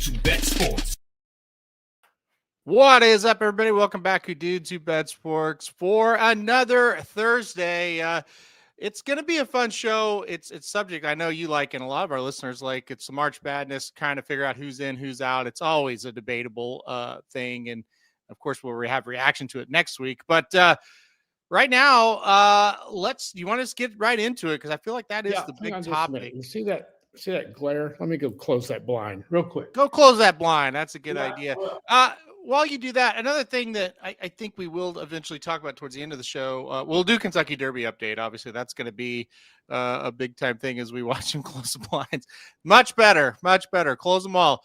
to Bet Sports. What is up, everybody? Welcome back to Dudes Who Bet Sports for another Thursday. It's going to be a fun show. It's subject I know you like, and a lot of our listeners like. It's the March Madness, kind of figure out who's in, who's out. It's always a debatable thing, and of course we'll have reaction to it next week. But right now, you want to just get right into it because I feel like that is the big topic. You see that glare? Let me go close that blind real quick. Go close that blind. That's a good idea. While you do that, another thing that I think we will eventually talk about towards the end of the show, we'll do Kentucky Derby update. Obviously, that's going to be a big time thing as we watch them close the blinds. Much better. Close them all.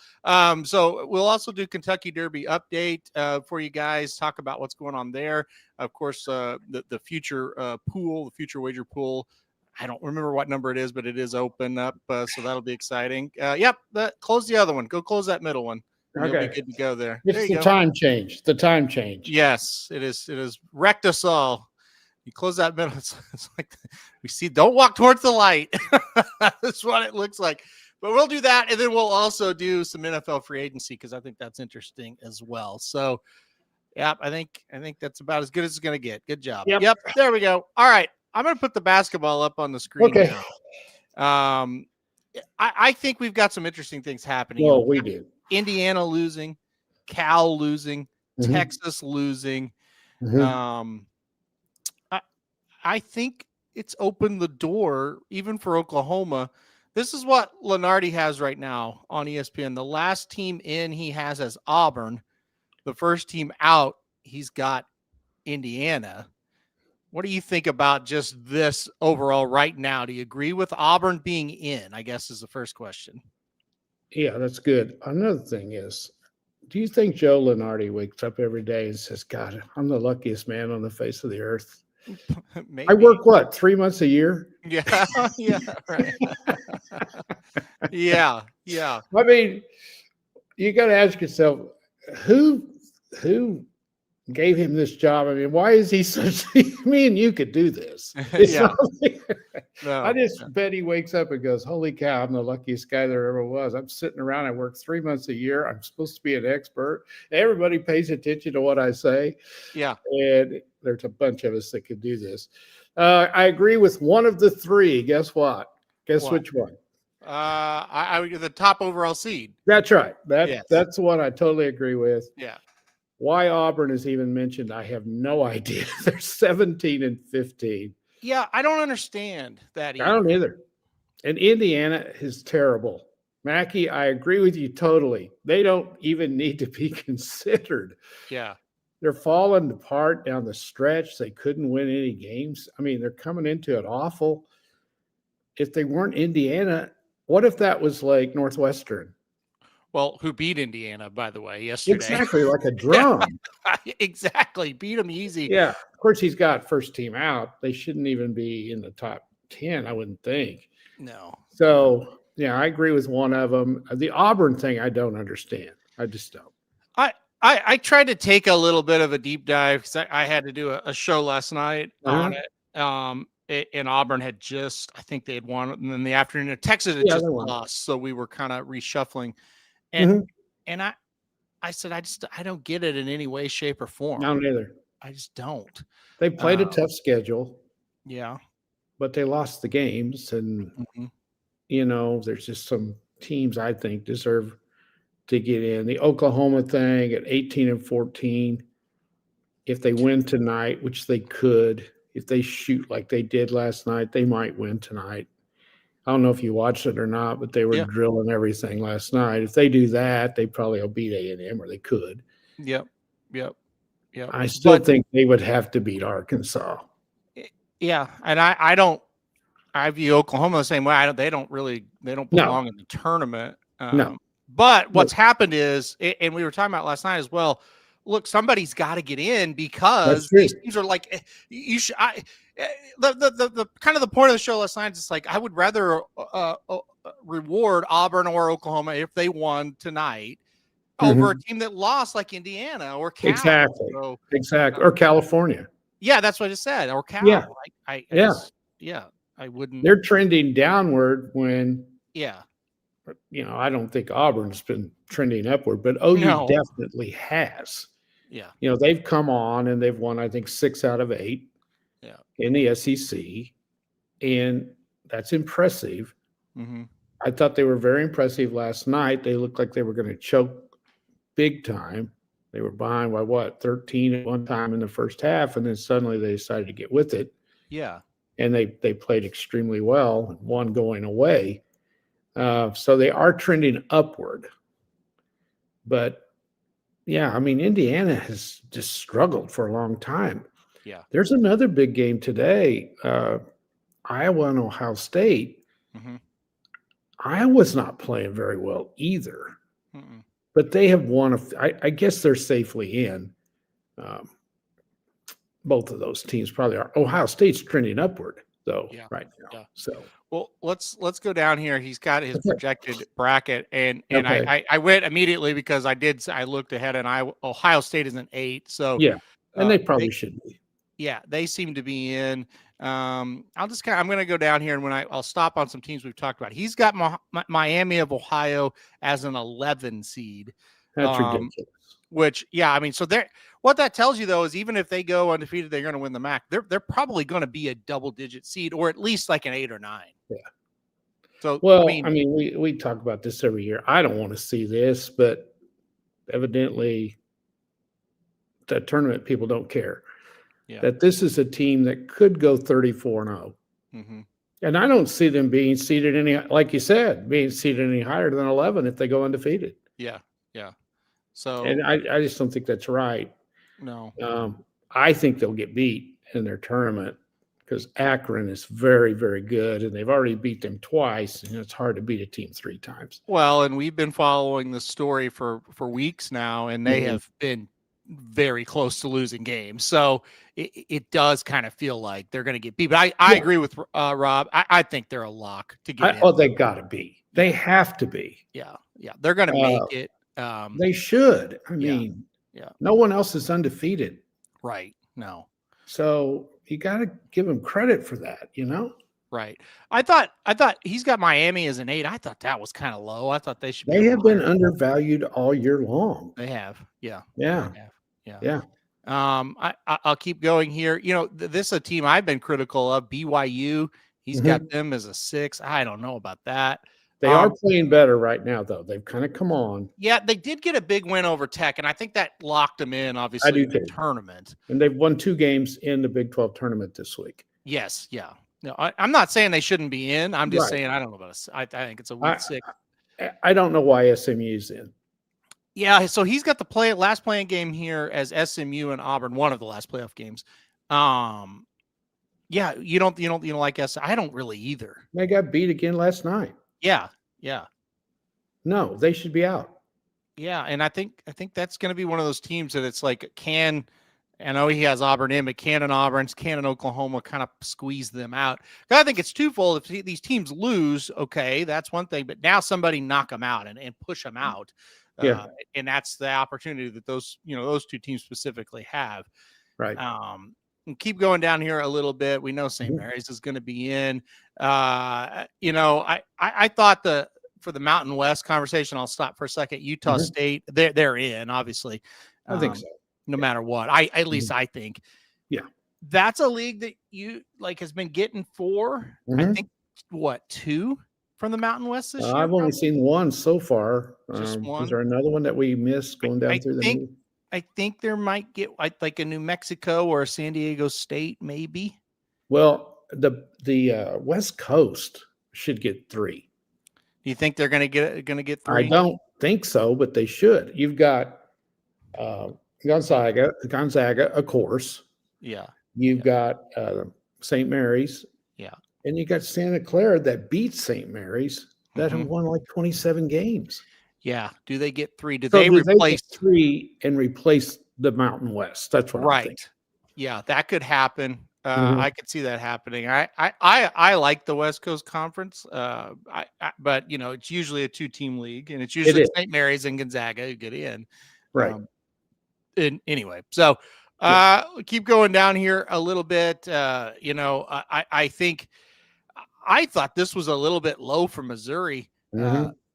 So we'll also do Kentucky Derby update for you guys, talk about what's going on there. Of course, the future pool, the future wager pool. I don't remember what number it is, but it is open up. So that'll be exciting. Close the other one. Go close that middle one. Okay. You'll be good to go there. It's the time change. The time change. Yes, it is. It is wrecked us all. You close that middle. It's like we see. Don't walk towards the light. That's what it looks like. But we'll do that, and then we'll also do some NFL free agency because I think that's interesting as well. So, yeah, I think that's about as good as it's going to get. Good job. Yep. There we go. All right, I'm going to put the basketball up on the screen. Okay. Now. I think we've got some interesting things happening. Well, we do. Indiana losing, Cal losing, Texas losing. I think it's opened the door even for Oklahoma. This is what Lenardi has right now on ESPN. The last team in he has as Auburn. The first team out, he's got Indiana. What do you think about just this overall right now? Do you agree with Auburn being in, I guess, is the first question. Yeah, that's good. Another thing is, do you think Joe Lenardi wakes up every day and says, God, I'm the luckiest man on the face of the earth? Maybe. I work, 3 months a year? Yeah, right. Yeah. I mean, you got to ask yourself, who gave him this job? I mean, why is he such? Me and you could do this. I just bet he wakes up and goes, "Holy cow! I'm the luckiest guy there ever was. I'm sitting around. I work 3 months a year. I'm supposed to be an expert. Everybody pays attention to what I say. Yeah, and there's a bunch of us that could do this. I agree with one of the three. Guess what? Which one? I would get the top overall seed. That's right. That's the one I totally agree with. Yeah. Why Auburn is even mentioned, I have no idea. They're 17-15. Yeah, I don't understand that either. I don't either. And Indiana is terrible. Mackey, I agree with you totally. They don't even need to be considered. Yeah. They're falling apart down the stretch. They couldn't win any games. I mean, they're coming into it awful. If they weren't Indiana, what if that was like Northwestern? Well, who beat Indiana, by the way, yesterday? Exactly, like a drum. Exactly. Beat them easy. Yeah. Of course, he's got first team out. They shouldn't even be in the top 10, I wouldn't think. No. So, yeah, I agree with one of them. The Auburn thing, I don't understand. I just don't. I tried to take a little bit of a deep dive because I had to do a show last night on it. And Auburn had just, I think they had won in the afternoon. Texas had just lost. So we were kind of reshuffling. And I said, I don't get it in any way, shape, or form. I don't either. I just don't. They played a tough schedule. Yeah. But they lost the games. And, there's just some teams I think deserve to get in. The Oklahoma thing at 18-14, if they win tonight, which they could, if they shoot like they did last night, they might win tonight. I don't know if you watched it or not, but they were drilling everything last night. If they do that, they probably will beat A&M, or they could. Yep. I still think they would have to beat Arkansas. Yeah, and I view Oklahoma the same way. They don't belong in the tournament. No. But what's happened is, and we were talking about last night as well. Look, somebody's got to get in because these teams are like you should. The kind of the point of the show last night is it's like I would rather reward Auburn or Oklahoma if they won tonight over a team that lost like Indiana or Cal. Exactly. Exactly. Or California. Yeah, that's what I just said. Or Cal. Yeah. I wouldn't. They're trending downward when I don't think Auburn's been trending upward, but OU No. definitely has. Yeah. They've come on and they've won, I think, 6 out of 8 in the SEC, and that's impressive. Mm-hmm. I thought they were very impressive last night. They looked like they were going to choke big time. They were behind by 13 at one time in the first half, and then suddenly they decided to get with it. Yeah. And they played extremely well, one going away. So they are trending upward. But, yeah, I mean, Indiana has just struggled for a long time. Yeah. There's another big game today, Iowa and Ohio State. Mm-hmm. Iowa's not playing very well either. Mm-mm. But they have won. I guess they're safely in. Both of those teams probably are. Ohio State's trending upward, though, right now. Yeah. So, well, let's go down here. He's got his projected bracket, and I went immediately because I looked ahead, and Ohio State is an 8. So yeah, and they probably should be. Yeah, they seem to be in. I'm going to go down here, and I'll stop on some teams we've talked about. He's got Miami of Ohio as an 11 seed. That's ridiculous. Which, I mean, so what that tells you though is even if they go undefeated, they're going to win the MAC. They're probably going to be a double-digit seed, or at least like an 8 or 9. Yeah. So, well, I mean, we talk about this every year. I don't want to see this, but evidently, the tournament people don't care. Yeah. That this is a team that could go 34-0. Mm-hmm. And I don't see them being seeded like you said, being seeded any higher than 11 if they go undefeated. Yeah. Yeah. So, and I just don't think that's right. No. I think they'll get beat in their tournament because Akron is very, very good, and they've already beat them twice, and it's hard to beat a team 3 times. Well, and we've been following the story for weeks now, and they have been very close to losing games. So it does kind of feel like they're going to get beat. But I agree with Rob. I think they're a lock to get in. Oh, they got to be. They have to be. Yeah. Yeah. They're going to make it. They should. I mean, no one else is undefeated. Right. No. So you got to give them credit for that, Right. I thought he's got Miami as an 8. I thought that was kind of low. I thought they should. They have been undervalued all year long. They have. Yeah. Yeah. Yeah. I'll keep going here. This is a team I've been critical of. BYU. He's got them as a 6. I don't know about that. They are playing better right now, though. They've kind of come on. Yeah, they did get a big win over Tech, and I think that locked them in, obviously, in the tournament. And they've won 2 games in the Big 12 tournament this week. Yes, yeah. No, I'm not saying they shouldn't be in. I'm just saying I don't know about I think it's a weak 6. I don't know why SMU's in. Yeah, so he's got the last playing game here as SMU and Auburn, one of the last playoff games. Yeah, you don't like SMU. I don't really either. They got beat again last night. Yeah. No, they should be out. Yeah, and I think that's going to be one of those teams that it's like, I know he has Auburn in, but can Oklahoma kind of squeeze them out? I think it's twofold. If these teams lose, okay, that's one thing, but now somebody knock them out and push them out. Yeah. And that's the opportunity that those 2 teams specifically have. Right. And keep going down here a little bit. We know St. Mary's is going to be in. I thought for the Mountain West conversation, I'll stop for a second. Utah State, they're in, obviously. I think so. No matter what, at least I think. Yeah, that's a league that has been getting 4. I think 2 from the Mountain West this year. I've only seen 1 so far. Just 1. Is there another one that we missed going down through the league? I think there might get like a New Mexico or a San Diego State, maybe. Well, the West Coast should get 3. Do you think they're going to get 3? I don't think so, but they should. You've got Gonzaga, of course. Yeah. You've got St. Mary's. Yeah. And you got Santa Clara that beat St. Mary's that have won like 27 games. Yeah. Do they get 3? Do they replace 3 and replace the Mountain West? That's what I think. Yeah, that could happen. I could see that happening. I like the West Coast Conference, but it's usually a 2-team league, and it's usually St. Mary's and Gonzaga who get in. Right. Anyway, so keep going down here a little bit. I think I thought this was a little bit low for Missouri.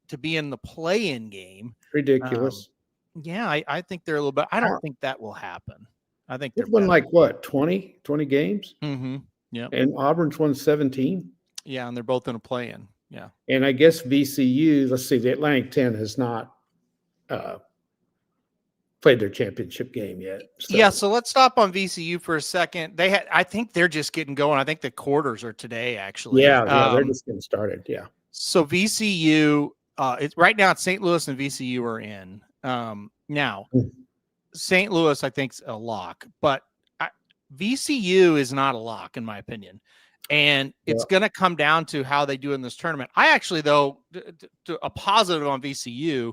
to be in the play-in game. Ridiculous. Yeah, I think they're a little bit. I don't think that will happen. I think they're won like what, 20 games? Yeah. And Auburn's won 17. Yeah, and they're both in a play-in. Yeah. And I guess VCU, let's see, the Atlantic 10 has not played their championship game yet. So. Yeah, so let's stop on VCU for a second. I think they're just getting going. I think the quarters are today, actually. Yeah, they're just getting started. Yeah. So VCU, right now it's St. Louis and VCU are in. Now, St. Louis, I think, is a lock, but VCU is not a lock, in my opinion. And it's going to come down to how they do in this tournament. I actually, though, a positive on VCU,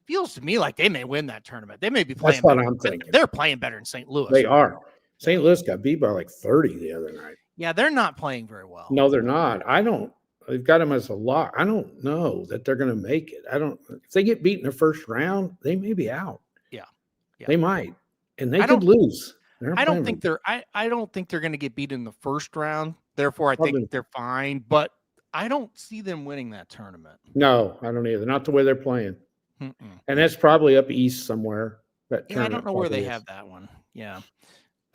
feels to me like they may win that tournament. They may be playing better. I'm thinking. They're playing better in St. Louis. They are. St. Louis got beat by like 30 the other night. Yeah, they're not playing very well. No, they're not. They've got them as a lock. I don't know that they're going to make it. If they get beat in the first round, they may be out. Yeah. They might. And they could lose. I don't think they're going to get beat in the first round. Therefore, I think they're fine, but I don't see them winning that tournament. No, I don't either. Not the way they're playing. And that's probably up east somewhere. I don't know where they have that one. Yeah.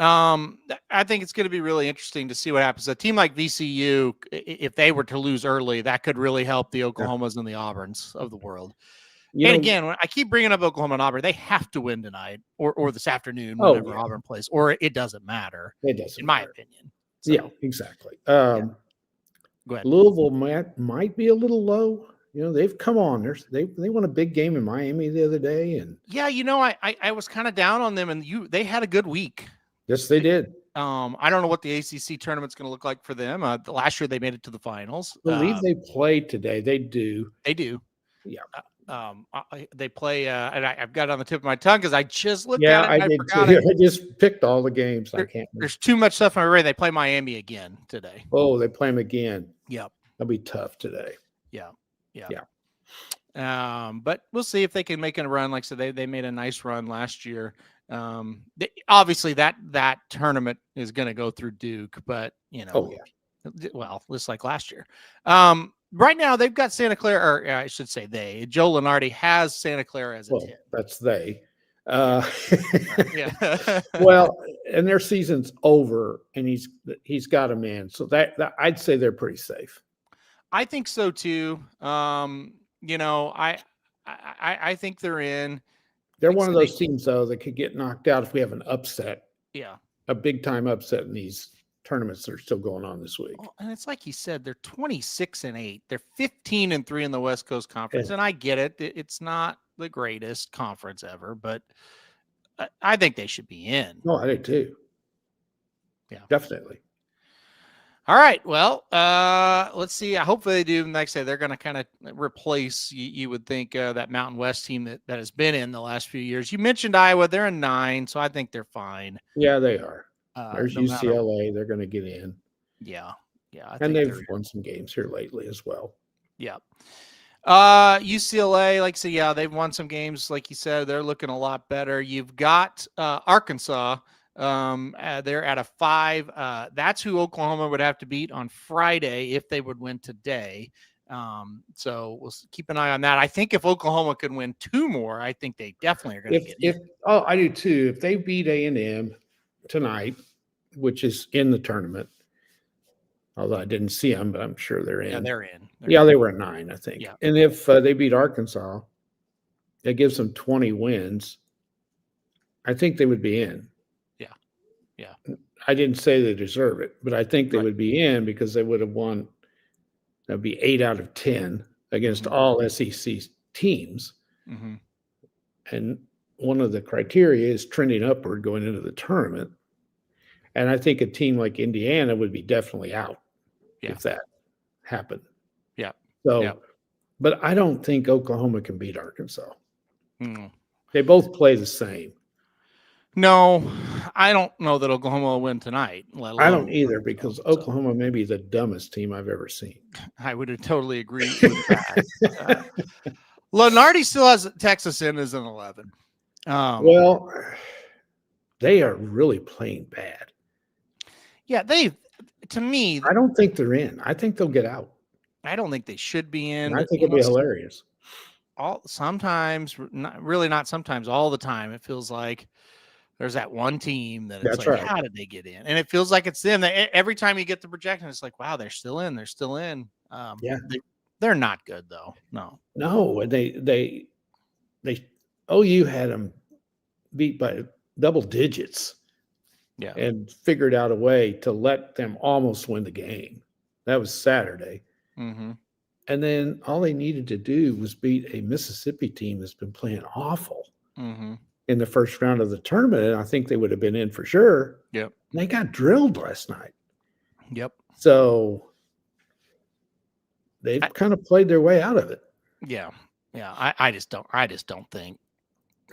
I think it's going to be really interesting to see what happens. A team like VCU, if they were to lose early, that could really help the Oklahomas and the Auburns of the world. Again, when I keep bringing up Oklahoma and Auburn, they have to win tonight or this afternoon whenever Auburn plays, or it doesn't matter. It doesn't, in my opinion. So, yeah, exactly. Go ahead. Louisville might be a little low. They've come on. They won a big game in Miami the other day, and I was kind of down on them, and they had a good week. Yes, they did. I don't know what the ACC tournament's going to look like for them. Last year they made it to the finals. I believe they played today. They do. They do. Yeah. They play, and I've got it on the tip of my tongue because I just looked at it. I did too. I just picked all the games. There's too much stuff on my radar. They play Miami again today. Oh, they play them again. Yep. That'll be tough today. Yeah. But we'll see if they can make a run. Like I said, they made a nice run last year. Obviously that tournament is going to go through Duke, but well, just like last year. Right now they've got Santa Clara, or I should say Joe Lunardi has Santa Clara as a 10. That's they. Yeah. Well, and their season's over, and he's got them in, so that I'd say they're pretty safe. I think so too. I think they're in. They're one of those teams, though, that could get knocked out if we have an upset. Yeah. A big-time upset in these tournaments that are still going on this week. Well, and it's like you said, they're 26-8. They're 15-3 in the West Coast Conference. And I get it. It's not the greatest conference ever, but I think they should be in. No, I do too. Yeah. Definitely. All right. Well, let's see. Hopefully they do. Like I say, they're going to kind of replace, you would think, that Mountain West team that has been in the last few years. You mentioned Iowa. They're a 9, so I think they're fine. Yeah, they are. There's UCLA. They're going to get in. Yeah. And they've won some games here lately as well. Yeah. UCLA, like I said, yeah, they've won some games. Like you said, they're looking a lot better. You've got Arkansas. They're at a 5. That's who Oklahoma would have to beat on Friday if they would win today. So we'll keep an eye on that. I think if Oklahoma could win 2 more, I think they definitely are going to get in. I do too. If they beat A&M tonight, which is in the tournament, although I didn't see them, but I'm sure they're in. Yeah, they're in. They were at 9, I think. Yeah. And if they beat Arkansas, that gives them 20 wins. I think they would be in. Yeah. I didn't say they deserve it, but I think they would be in because they would have won. That'd be 8 out of 10 against all SEC teams. Mm-hmm. And one of the criteria is trending upward going into the tournament. And I think a team like Indiana would be definitely out if that happened. Yeah. So, but I don't think Oklahoma can beat Arkansas. Mm. They both play the same. No, I don't know that Oklahoma will win tonight. I don't either because Oklahoma may be the dumbest team I've ever seen. I would totally agree with that. Lunardi still has Texas in as an 11. Well, they are really playing bad. Yeah, to me, I don't think they're in. I think they'll get out. I don't think they should be in. And I think it'll be hilarious. sometimes, not sometimes, all the time, it feels like there's that one team that it's That's like, right. how did they get in? And it feels like it's them. Every time you get the projection, it's like, wow, they're still in. They're still in. Yeah. They're not good though. No, and they OU had them beat by double digits. Yeah. And figured out a way to let them almost win the game. That was Saturday. Mm-hmm. And then all they needed to do was beat a Mississippi team that's been playing awful in the first round of the tournament. And I think they would have been in for sure. Yep. And they got drilled last night. Yep. So they've kind of played their way out of it. Yeah. Yeah. I just don't think.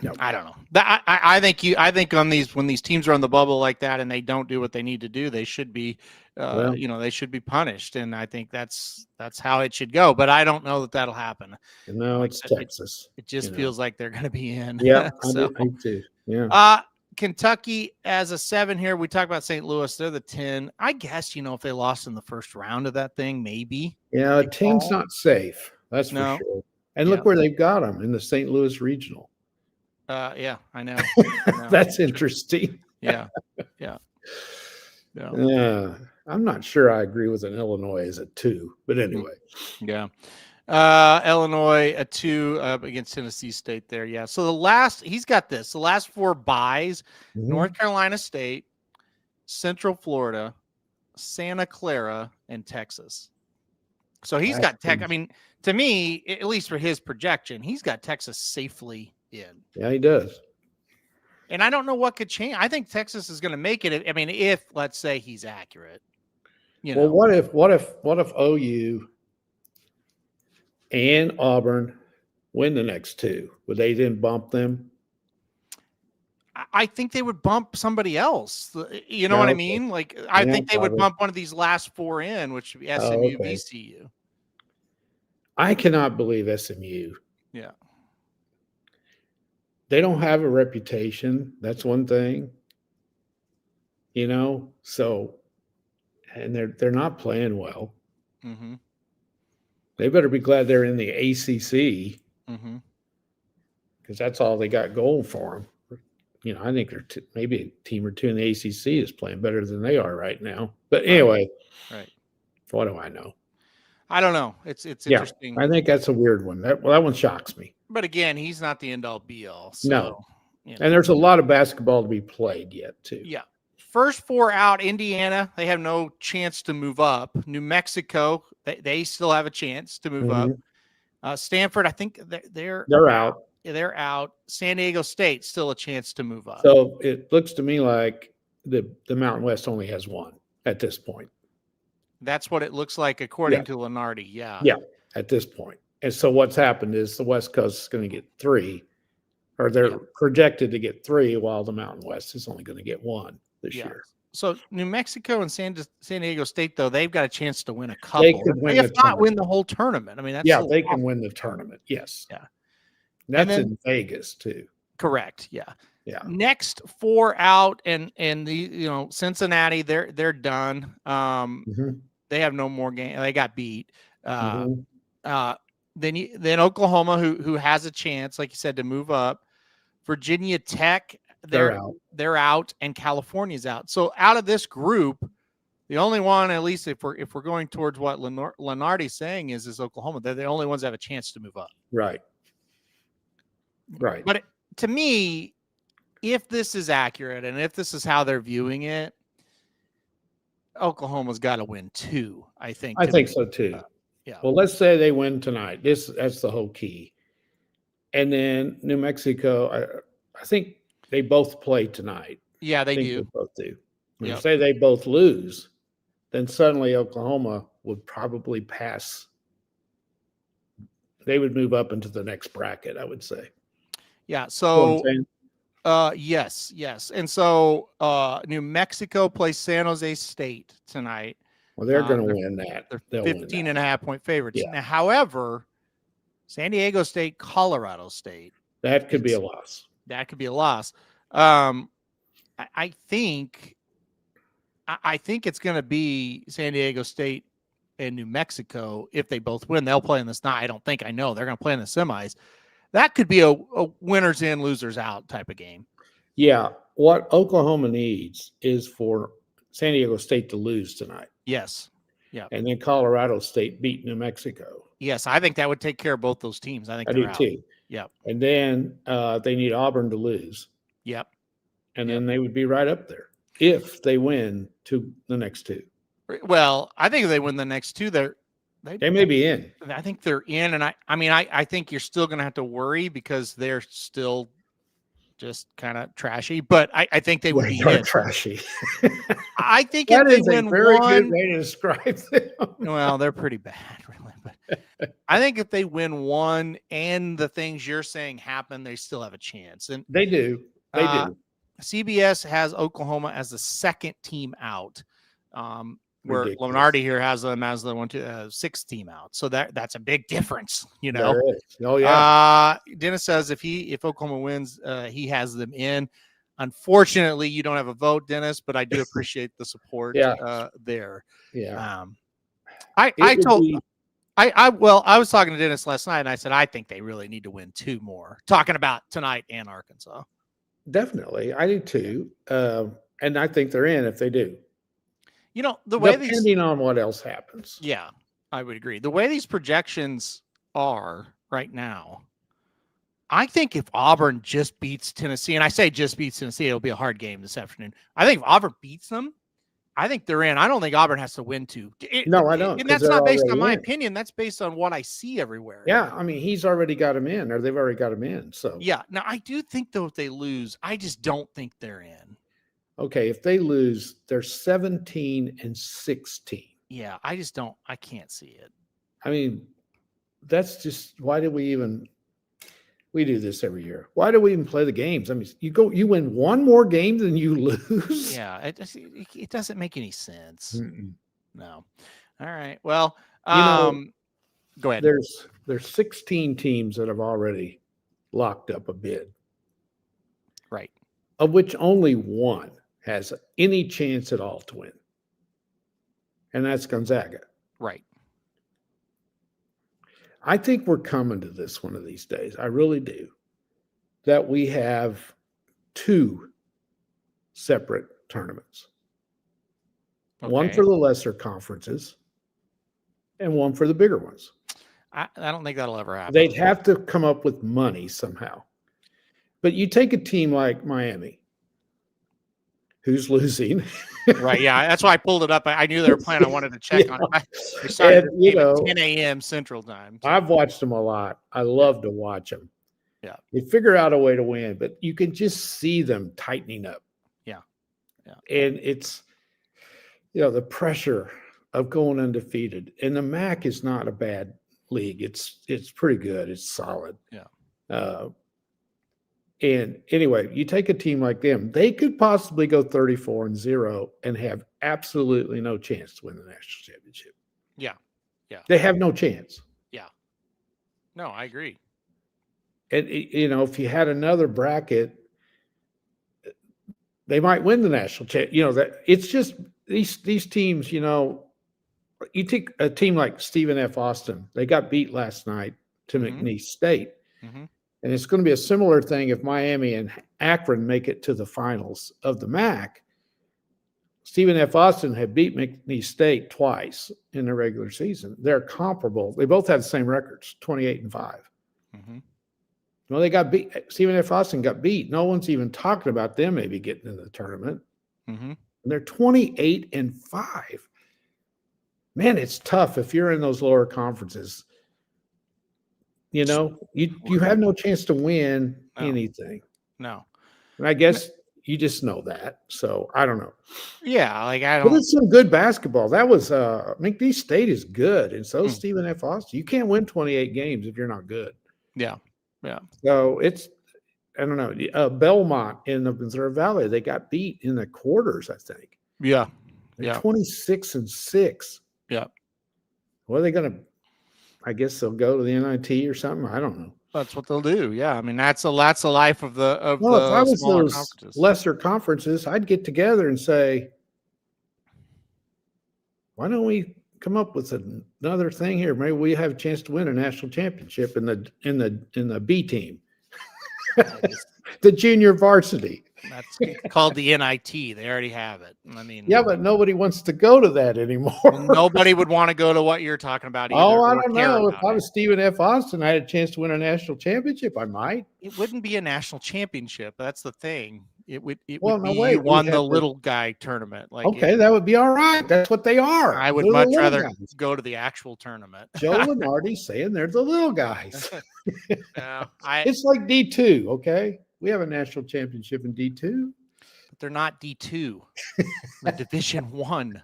No. I don't know. I think on these, when these teams are on the bubble like that and they don't do what they need to do, they should be, they should be punished. And I think that's how it should go. But I don't know that that'll happen. No, it's Texas. It just feels like they're going to be in. Yeah, so, I do. Yeah. Kentucky as a 7 here. We talk about St. Louis. They're the 10. I guess, if they lost in the first round of that thing, maybe. Yeah, a team's not safe. That's for sure. And look where they've got them in the St. Louis Regional. Yeah, I know. That's interesting. Yeah. I'm not sure I agree with an Illinois as a 2, but anyway. Yeah. Illinois a 2 against Tennessee State there. Yeah. So he's got the last 4 byes: North Carolina State, Central Florida, Santa Clara, and Texas. So he's got Tech. I mean, to me, at least for his projection, he's got Texas safely in. Yeah, he does. And I don't know what could change. I think Texas is going to make it. I mean, if, let's say, he's accurate. Well, what if OU and Auburn win the next 2? Would they then bump them? I think they would bump somebody else. You know what I mean? Like, I think they would bump one of these last 4 in, which would be SMU, VCU. I cannot believe SMU. Yeah. They don't have a reputation. That's one thing. So, and they're not playing well. Mm-hmm. They better be glad they're in the ACC. Mm-hmm. Because that's all they got going for them. I think they're maybe a team or 2 in the ACC is playing better than they are right now. But anyway, right. What do I know? I don't know. It's interesting. I think that's a weird one. That one shocks me. But again, he's not the end all be all. So, no. And there's a lot of basketball to be played yet too. Yeah. First 4 out, Indiana, they have no chance to move up. New Mexico, they still have a chance to move up. Stanford, I think they're out. They're out. San Diego State, still a chance to move up. So it looks to me like the Mountain West only has 1 at this point. That's what it looks like according to Lunardi. Yeah. Yeah, at this point. And so what's happened is the West Coast is going to get 3, or they're projected to get 3, while the Mountain West is only going to get 1 this year. So New Mexico and San Diego State, though, they've got a chance to win a couple. They could win win the whole tournament. I mean, that's they can win the tournament. Yes. Yeah. That's in Vegas too. Correct. Yeah. Yeah. Next 4 out, and the Cincinnati, they're done. They have no more game. They got beat. Then Oklahoma, who has a chance, like you said, to move up. Virginia Tech, they're out, and California's out. So out of this group, the only one, at least if we're going towards what Lunardi's saying is Oklahoma. They're the only ones that have a chance to move up. Right. But to me, if this is accurate and if this is how they're viewing it, Oklahoma's got to win 2, I think. I think so too. Yeah. Well, let's say they win tonight. That's the whole key. And then New Mexico, I think they both play tonight. Yeah, they do. They both do. If say they both lose, then suddenly Oklahoma would probably pass. They would move up into the next bracket, I would say. Yeah. So, yes. And so New Mexico plays San Jose State tonight. Well, they're going to win that. They're 15.5-point favorites. Yeah. Now, however, San Diego State, Colorado State. That could be a loss. That could be a loss. I think it's going to be San Diego State and New Mexico. If they both win, they'll play in this night. I know they're going to play in the semis. that could be a winners in, losers out type of game. Yeah. What Oklahoma needs is for San Diego State to lose tonight. Yes. Yeah. And then Colorado State beat New Mexico. Yes, I think that would take care of both those teams. I think I they're do out. too. Yep. And then they need Auburn to lose. Yep. And then they would be right up there if they win to the next two. Well, I think if they win the next two, they may be in. I think they're in. And I think you're still going to have to worry because they're still just kind of trashy, but I think they would be in. Trashy. I think that if is they a win very one, good way to describe them. Well, they're pretty bad, really. But I think if they win one and the things you're saying happen, they still have a chance. And they do. They do. CBS has Oklahoma as the second team out, where Ridiculous. Lunardi here has them as the sixth team out. So that's a big difference, you know. There is. Oh yeah. Dennis says if Oklahoma wins, he has them in. Unfortunately, you don't have a vote, Dennis, but I do appreciate the support there. Yeah. I was talking to Dennis last night and I said I think they really need to win two more. Talking about tonight and Arkansas. Definitely. I do too. And I think they're in if they do. You know, the way depending on what else happens. Yeah, I would agree. The way these projections are right now, I think if Auburn just beats Tennessee, and I say just beats Tennessee, it'll be a hard game this afternoon. I think if Auburn beats them, I think they're in. I don't think Auburn has to win two. No, I don't. And that's not based on my opinion. That's based on what I see everywhere. Yeah, I mean, he's already got them in, or they've already got them in. So yeah. Now I do think though if they lose, I just don't think they're in. Okay, if they lose, they're 17-16. Yeah, I can't see it. I mean, that's just why do we do this every year? Why do we even play the games? I mean, you win one more game than you lose. Yeah, it doesn't make any sense. Mm-mm. No. All right. Well, go ahead. There's 16 teams that have already locked up a bid. Right. Of which only one has any chance at all to win. And that's Gonzaga. Right. I think we're coming to this one of these days. I really do. That we have two separate tournaments. Okay. One for the lesser conferences and one for the bigger ones. I don't think that'll ever happen. They'd have to come up with money somehow. But you take a team like Miami, who's losing. Right. Yeah. That's why I pulled it up. I knew they were planning. I wanted to check on it. They started at 10 a.m. Central Time. So. I've watched them a lot. I love to watch them. Yeah. They figure out a way to win, but you can just see them tightening up. Yeah. Yeah. And it's, the pressure of going undefeated. And the MAC is not a bad league. It's pretty good. It's solid. Yeah. And anyway, you take a team like them, they could possibly go 34-0 and have absolutely no chance to win the national championship. Yeah. Yeah. They have no chance. Yeah. No, I agree. And, if you had another bracket, they might win the national championship. That it's just these teams, you take a team like Stephen F. Austin, they got beat last night to McNeese State. Mm-hmm. And it's going to be a similar thing if Miami and Akron make it to the finals of the MAC. Stephen F. Austin had beat McNeese State twice in the regular season. They're comparable. They both had the same records, 28-5. Mm-hmm. Well, they got beat. Stephen F. Austin got beat. No one's even talking about them maybe getting into the tournament. Mm-hmm. And they're 28-5. Man, it's tough if you're in those lower conferences. You have no chance to win anything. No. And I guess you just know that. So I don't know. Yeah, I don't. But it's some good basketball. That was McNeese State is good, and so is Stephen F. Austin. You can't win 28 games if you're not good. Yeah. Yeah. So it's I don't know. Belmont in the Missouri Valley, they got beat in the quarters, I think. Yeah. They're 26-6. Yeah. What are they going to? I guess they'll go to the NIT or something. I don't know. That's what they'll do. Yeah, I mean that's the life of the if I was those conferences. Lesser conferences, I'd get together and say, why don't we come up with another thing here. Maybe we have a chance to win a national championship in the B team, the junior varsity. That's called the NIT. They already have it. I mean, yeah, but nobody wants to go to that anymore. Nobody would want to go to what you're talking about either. Oh, I don't know. If I was Stephen F. Austin, I had a chance to win a national championship, I might. It wouldn't be a national championship. That's the thing. It would be you won the little guy tournament. Like, okay, that would be all right. That's what they are. I would much rather go to the actual tournament. Joe Lenardi's saying they're the little guys. No, it's like D2, okay? We have a national championship in D2. But they're not D2. They're Division 1.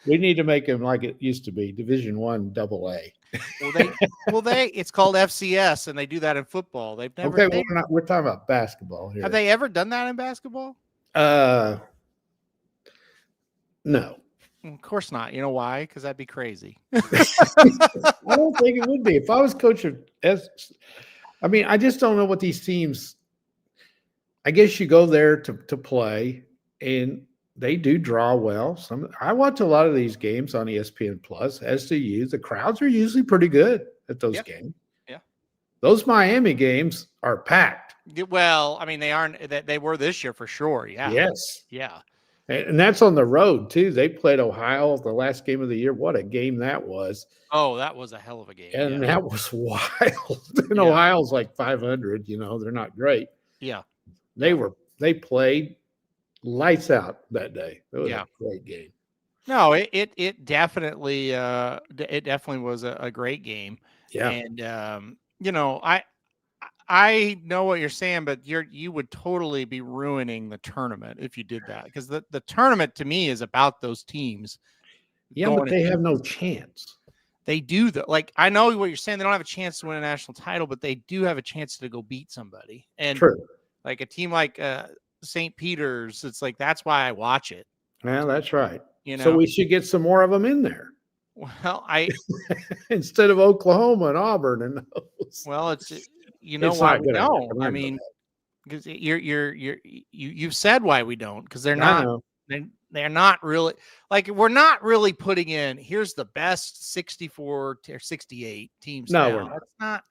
We need to make them like it used to be, Division 1 AA. It's called FCS, and they do that in football. They've never. Okay, we're talking about basketball here. Have they ever done that in basketball? No. Of course not. You know why? Because that'd be crazy. I don't think it would be. If I was coach of I just don't know what these teams. I guess you go there to play, and they do draw well. I watch a lot of these games on ESPN Plus, as do you. The crowds are usually pretty good at those games. Yeah, those Miami games are packed. Well, I mean, they aren't. They were this year for sure. Yeah. Yes. Yeah. And that's on the road too. They played Ohio the last game of the year. What a game that was! Oh, that was a hell of a game. And that was wild. And Ohio's like 500. They're not great. Yeah. They played lights out that day. It was a great game. No, it definitely was a great game. Yeah. And I know what you're saying, but you would totally be ruining the tournament if you did that, because the tournament to me is about those teams. Yeah, but they have no chance. They do though. Like, I know what you're saying. They don't have a chance to win a national title, but they do have a chance to go beat somebody. And true. Like a team like St. Peter's, it's like, that's why I watch it. Yeah, that's right. So we should get some more of them in there. Well, instead of Oklahoma and Auburn and those. Well, it's why we don't. I mean, because you've said why we don't, because they're not really, like, we're not really putting in, here's the best 64 or 68 teams. No, we're not.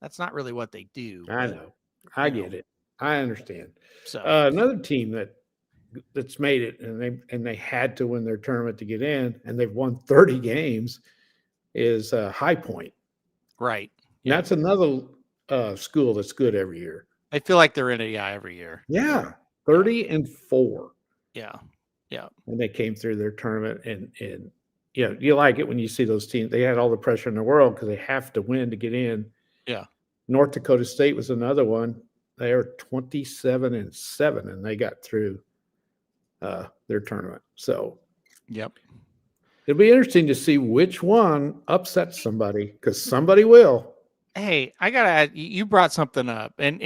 That's not really what they do. I know. I get it. I understand. So another team that's made it, and they had to win their tournament to get in, and they've won 30 games, is High Point. Right. Yeah. That's another school that's good every year. I feel like they're in it every year. Yeah. 30-4. Yeah. Yeah. And they came through their tournament, and you like it when you see those teams. They had all the pressure in the world because they have to win to get in. Yeah. North Dakota State was another one. They are 27-7, and they got through their tournament. So, yep, it'll be interesting to see which one upsets somebody, because somebody will. Hey, I gotta add, you brought something up, and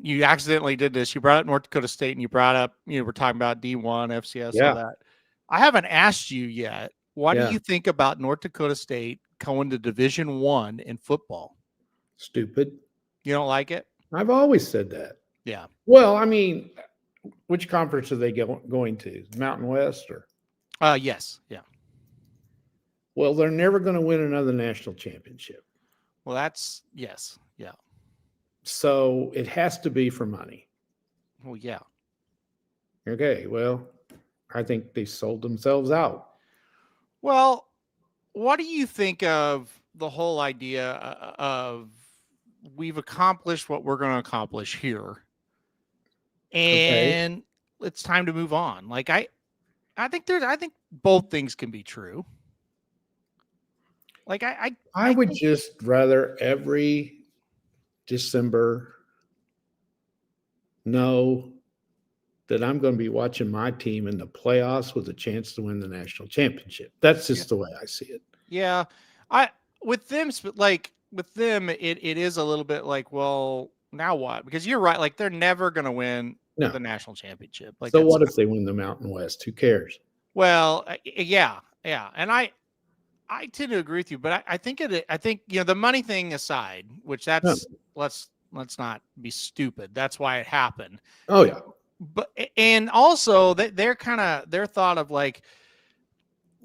you accidentally did this. You brought up North Dakota State, and you brought up, we're talking about D1, FCS, all that. I haven't asked you yet. What do you think about North Dakota State going to Division I in football? Stupid. You don't like it? I've always said that. Yeah. Well, I mean, which conference are they going to? Mountain West or? Yes. Yeah. Well, they're never going to win another national championship. Well, that's yes. Yeah. So it has to be for money. Well, yeah. Okay. Well, I think they sold themselves out. Well, what do you think of the whole idea of we've accomplished what we're going to accomplish here, and it's time to move on? Like, I think both things can be true. Like, I would just rather every December know that I'm going to be watching my team in the playoffs with a chance to win the national championship. That's just the way I see it. Yeah. With them, it is a little bit like, well, now what? Because you're right. Like, they're never going to win the national championship. Like, so what if they win the Mountain West? Who cares? Well, yeah. And I tend to agree with you, but I think the money thing aside, which let's not be stupid. That's why it happened. Oh yeah. But, and also their thought of like,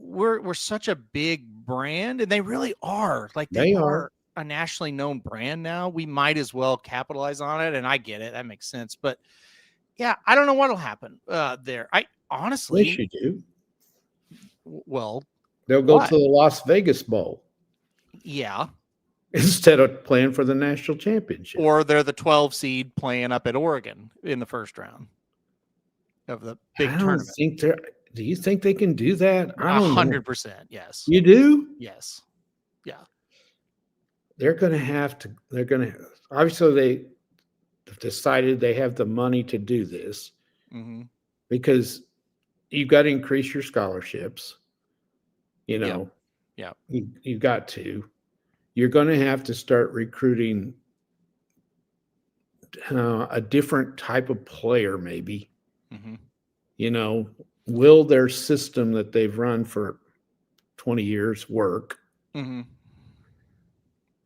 we're such a big brand, and they really are. Like They are are. a nationally known brand now. We might as well capitalize on it, and I get it. That makes sense. But yeah, I don't know what'll happen there. I Yes, honestly, you do. well, They'll go what? to the Las Vegas Bowl Yeah, instead of playing for the national championship. or they're the 12 seed playing up at Oregon in the first round of the big I don't tournament. think they're. Do you think they can do that? I don't know. 100%. Yes. You do? Yes. Yeah. They're going to have to. They're going to. Obviously, they decided they have the money to do this Mm-hmm. because you've got to increase your scholarships. You know, Yeah. you've got to. You're going to have to start recruiting a different type of player, maybe. Mm-hmm. You know, will their system that they've run for 20 years work? Mm-hmm.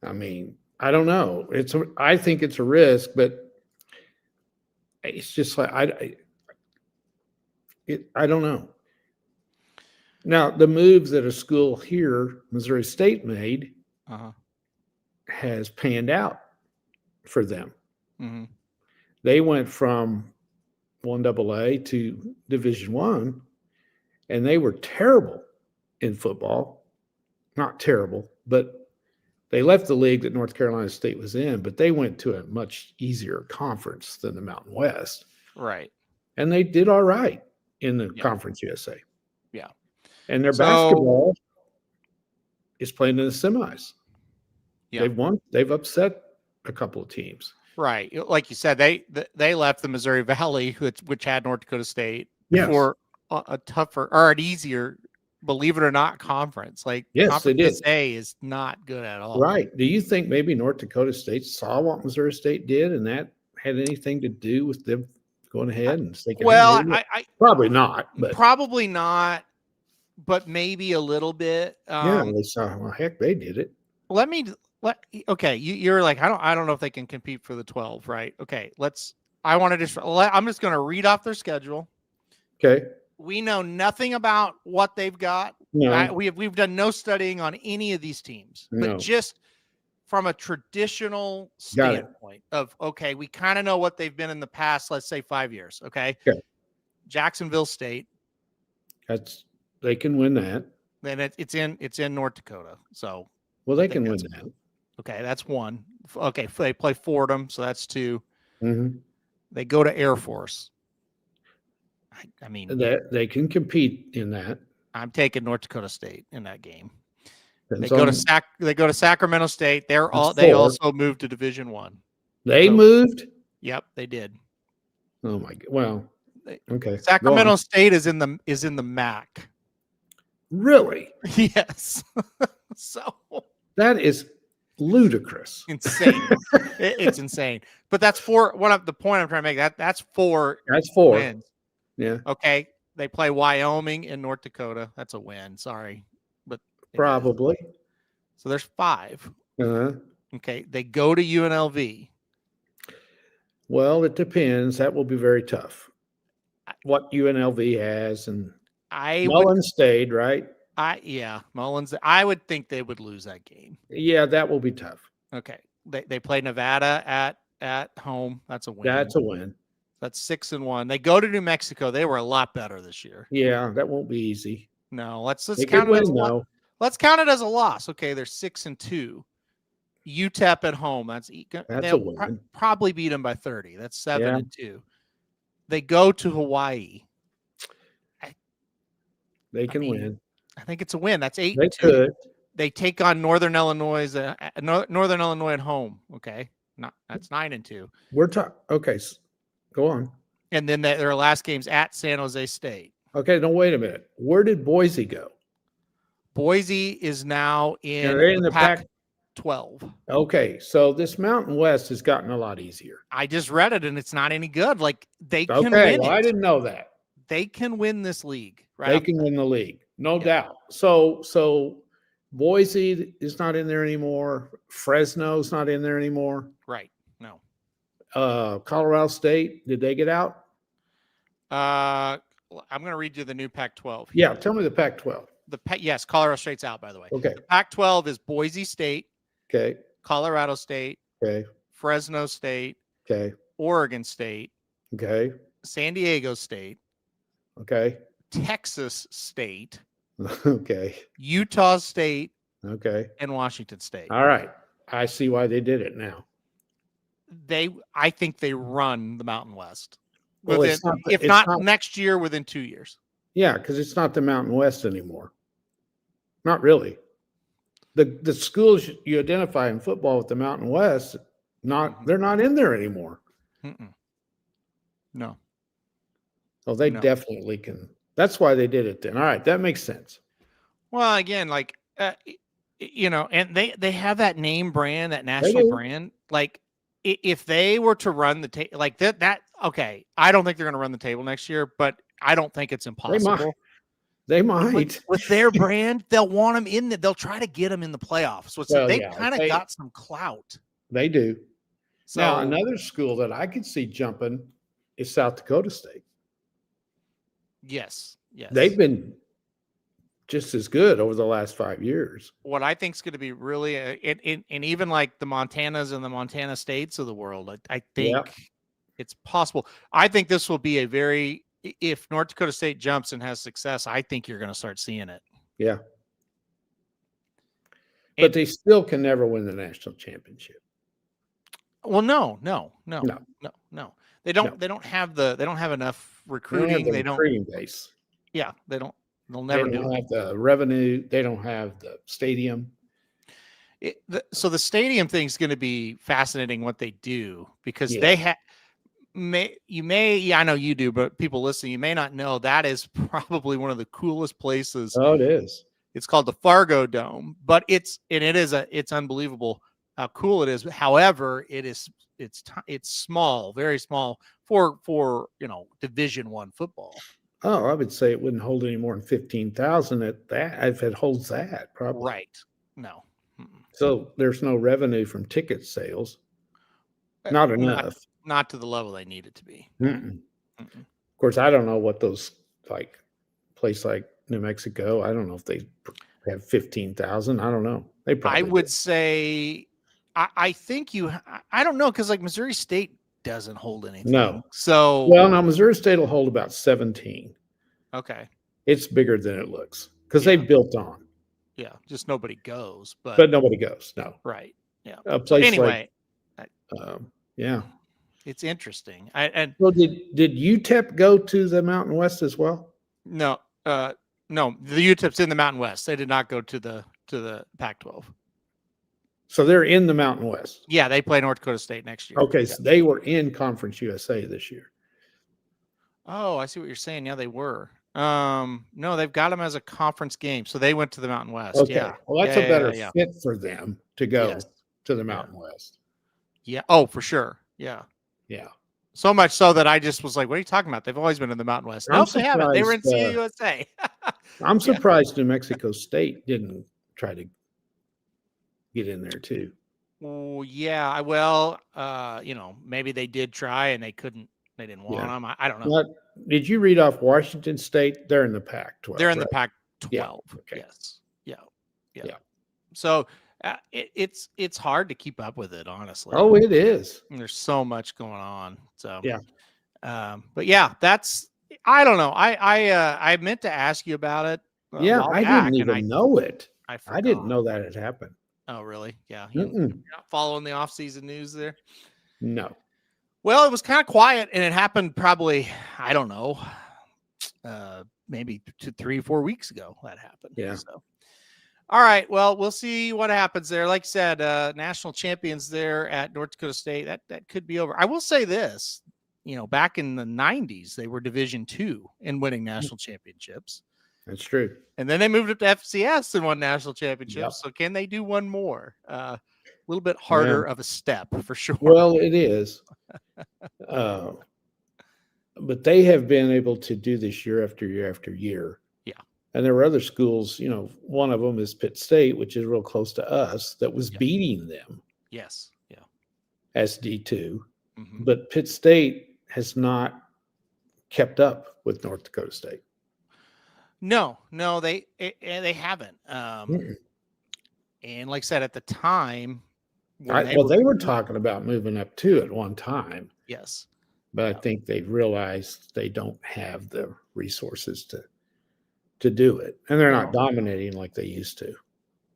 I mean, I don't know. I think it's a risk, but it's just like I don't know. Now, the moves that a school here, Missouri State, made Uh-huh. has panned out for them. Mm-hmm. They went from 1AA to Division I, and they were terrible in football. Not terrible, but they left the league that North Carolina State was in, but they went to a much easier conference than the Mountain West. Right. And they did all right in the Yeah. Conference USA. Yeah. And their basketball is playing in the semis. Yeah. They've won. They've upset a couple of teams. Right. Like you said, they left the Missouri Valley, which had North Dakota State, Yes. for a tougher or an easier, believe it or not, conference. Like Yes, Conference they did. USA is not good at all. Right. Do you think maybe North Dakota State saw what Missouri State did and that had anything to do with them going ahead and thinking? Well, I probably not. But probably not, but maybe a little bit. yeah, they saw. Well, heck, they did it. Okay, you're like, I don't know if they can compete for the 12, right? Okay, I'm just going to read off their schedule. Okay. We know nothing about what they've got. No. We've done no studying on any of these teams, No. but just from a traditional standpoint of, okay, we kind of know what they've been in the past, let's say 5 years. Okay. Jacksonville State. They can win that. Then it's in North Dakota. So, well, they can win that. Okay. That's one. Okay. They play Fordham. So that's two. Mm-hmm. They go to Air Force. I mean, they can compete in that. I'm taking North Dakota State in that game. They go to Sacramento State. They also moved to Division I. They moved? Yep, they did. Oh my God. Well, okay. Sacramento State is in the MAC. Really? Yes. So that is ludicrous. Insane. It's insane. But that's the point I'm trying to make. That's four wins. Yeah. Okay. They play Wyoming and North Dakota. That's a win. Sorry. But probably. So there's 5. Uh-huh. Okay. They go to UNLV. Well, it depends. That will be very tough. What UNLV has, and Mullins stayed, right? Mullins. I would think they would lose that game. Yeah, that will be tough. Okay. They play Nevada at home. That's a win. That's a win. That's 6-1. They go to New Mexico. They were a lot better this year. Yeah, that won't be easy. No, let's count it as let's count it as a loss. Okay, they're 6-2. UTEP at home. That's a win. Probably beat them by 30. That's 7-2. They go to Hawaii. They can win. I think it's a win. That's 8-2. They could. They take on Northern Illinois. Northern Illinois at home. Okay, that's 9-2. We're talking. Okay, go on. And then their last game's at San Jose State. Okay, no, wait a minute. Where did Boise go? Boise is now in the Pac-12. Okay, so this Mountain West has gotten a lot easier. I just read it, and it's not any good. Like they can win. Well, I didn't know that. They can win this league. Right? They can win the league, no doubt. So Boise is not in there anymore. Fresno's not in there anymore. Right. No. Colorado State, did they get out? I'm going to read you the new Pac-12. Yeah, tell me the Pac-12. Yes, Colorado State's out, by the way. Okay. The Pac-12 is Boise State, Okay. Colorado State, Okay. Fresno State, Okay. Oregon State, Okay. San Diego State, Okay. Texas State, Okay. Utah State, Okay. and Washington State. All right. I see why they did it now. I think they run the Mountain West. Well, Within, it's not if not next year, within 2 years. Yeah, because it's not the Mountain West anymore. Not really. The schools you identify in football with the Mountain West, they're not in there anymore. No. So they definitely can. That's why they did it then. All right, that makes sense. Well, again, like and they have that name brand, that national brand. Like if they were to run the table like that, okay, I don't think they're going to run the table next year, but I don't think it's impossible. They might. With their brand, they'll want them in they'll try to get them in the playoffs. So they kind of got some clout. They do. So, now, another school that I could see jumping is South Dakota State. Yes. They've been just as good over the last 5 years. What I think is going to be really, and even like the Montanas and the Montana States of the world, I think it's possible. I think this will be if North Dakota State jumps and has success, I think you're going to start seeing it. Yeah. But they still can never win the national championship. Well, no. They don't have enough recruiting. They don't recruiting base. Yeah, they'll never do. They don't have the revenue. They don't have the stadium. So the stadium thing is going to be fascinating what they do because they have. I know you do, but people listening, you may not know that is probably one of the coolest places. Oh, it is. It's called the Fargo Dome, but it's unbelievable how cool it is. However, it's small, very small for Division I football. Oh, I would say it wouldn't hold any more than 15,000 at that. If it holds that, probably. Right. No. So there's no revenue from ticket sales. Not enough. Not to the level they need it to be. Of course, I don't know what those place like New Mexico. I don't know if they have 15,000. I don't know. They probably. I would say, I think I don't know because Missouri State doesn't hold anything. No. So now Missouri State will hold about 17. Okay. It's bigger than it looks because they built on. Yeah, just nobody goes, but nobody goes. No. Right. Yeah. A place anyway. Yeah. It's interesting. Well, did UTEP go to the Mountain West as well? No. No. The UTEP's in the Mountain West. They did not go to the Pac-12. So they're in the Mountain West. Yeah, they play North Dakota State next year. Okay, so they were in Conference USA this year. Oh, I see what you're saying. Yeah, they were. No, they've got them as a conference game, so they went to the Mountain West. Okay, yeah. Well, that's a better fit for them to go to the Mountain West. Yeah. Oh, for sure. Yeah. Yeah. So much so that I just was like, "What are you talking about? They've always been in the Mountain West." No, they haven't. They were in CUSA. I'm surprised New Mexico State didn't try to get in there too. Oh yeah, well, maybe they did try and they couldn't. They didn't want them. I don't know. Did you read off Washington State? They're in the Pac-12. They're in the Pac-12. Yeah. Okay. Yes. Yeah. So it's hard to keep up with it, honestly. Oh, it is. And there's so much going on. So but yeah, I don't know. I meant to ask you about it. I didn't even know it. I didn't know that had happened. Oh, really? Yeah. You're not following the off-season news there? No. Well, it was kind of quiet, and it happened probably, I don't know, maybe 3-4 weeks ago that happened. Yeah. So, all right. Well, we'll see what happens there. Like I said, national champions there at North Dakota State. That could be over. I will say this, back in the 90s, they were Division II in winning national championships. That's true. And then they moved up to FCS and won national championships. Yep. So can they do one more? A little bit harder of a step for sure. Well, it is. But they have been able to do this year after year after year. Yeah. And there were other schools, one of them is Pitt State, which is real close to us, that was beating them. Yes. Yeah. As D2. Mm-hmm. But Pitt State has not kept up with North Dakota State. No, they haven't. And like I said, at the time, They were talking about moving up too at one time. Yes. But I think they've realized they don't have the resources to do it. And they're not dominating like they used to.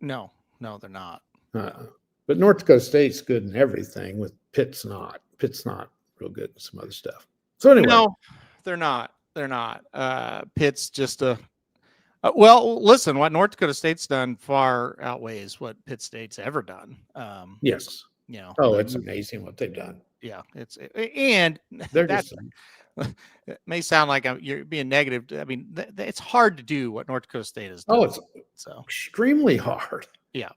No, they're not. But North Dakota State's good in everything, with Pitt's not. Pitt's not real good in some other stuff. So anyway. No, they're not. They're not. Pitt's just a well, listen, what North Dakota State's done far outweighs what Pitt State's ever done. Yes. You know. Oh, it's amazing what they've done. Yeah, and they're just. It may sound like you're being negative. I mean, it's hard to do what North Dakota State has done. Oh, it's extremely hard. Yeah.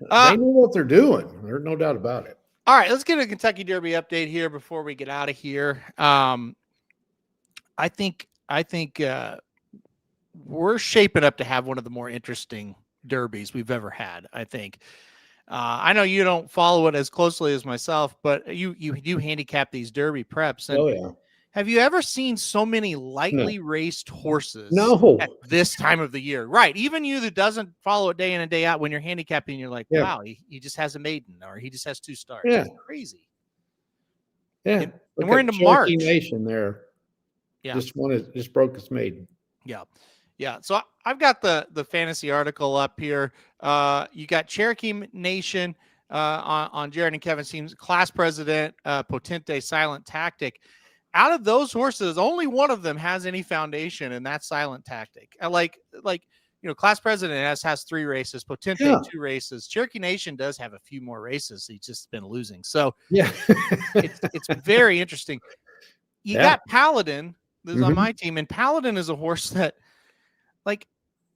They know what they're doing. There's no doubt about it. All right, let's get a Kentucky Derby update here before we get out of here. I think we're shaping up to have one of the more interesting derbies we've ever had. I think. I know you don't follow it as closely as myself, but you do handicap these derby preps. And have you ever seen so many lightly raced horses at this time of the year? Right. Even you that doesn't follow it day in and day out, when you're handicapping, you're like, wow, he just has a maiden, or he just has 2 starts. Yeah. It's crazy. Yeah. And we're into March. Nation there. Yeah. Just broke its maiden. Yeah. Yeah. So I've got the fantasy article up here. You got Cherokee Nation on Jared and Kevin's teams, Class President, Potente, Silent Tactic. Out of those horses, only one of them has any foundation, and that's Silent Tactic. Class President has 3 races, Potente 2 races. Cherokee Nation does have a few more races. He's just been losing. So it's very interesting. You got Paladin, who's on my team, and Paladin is a horse that,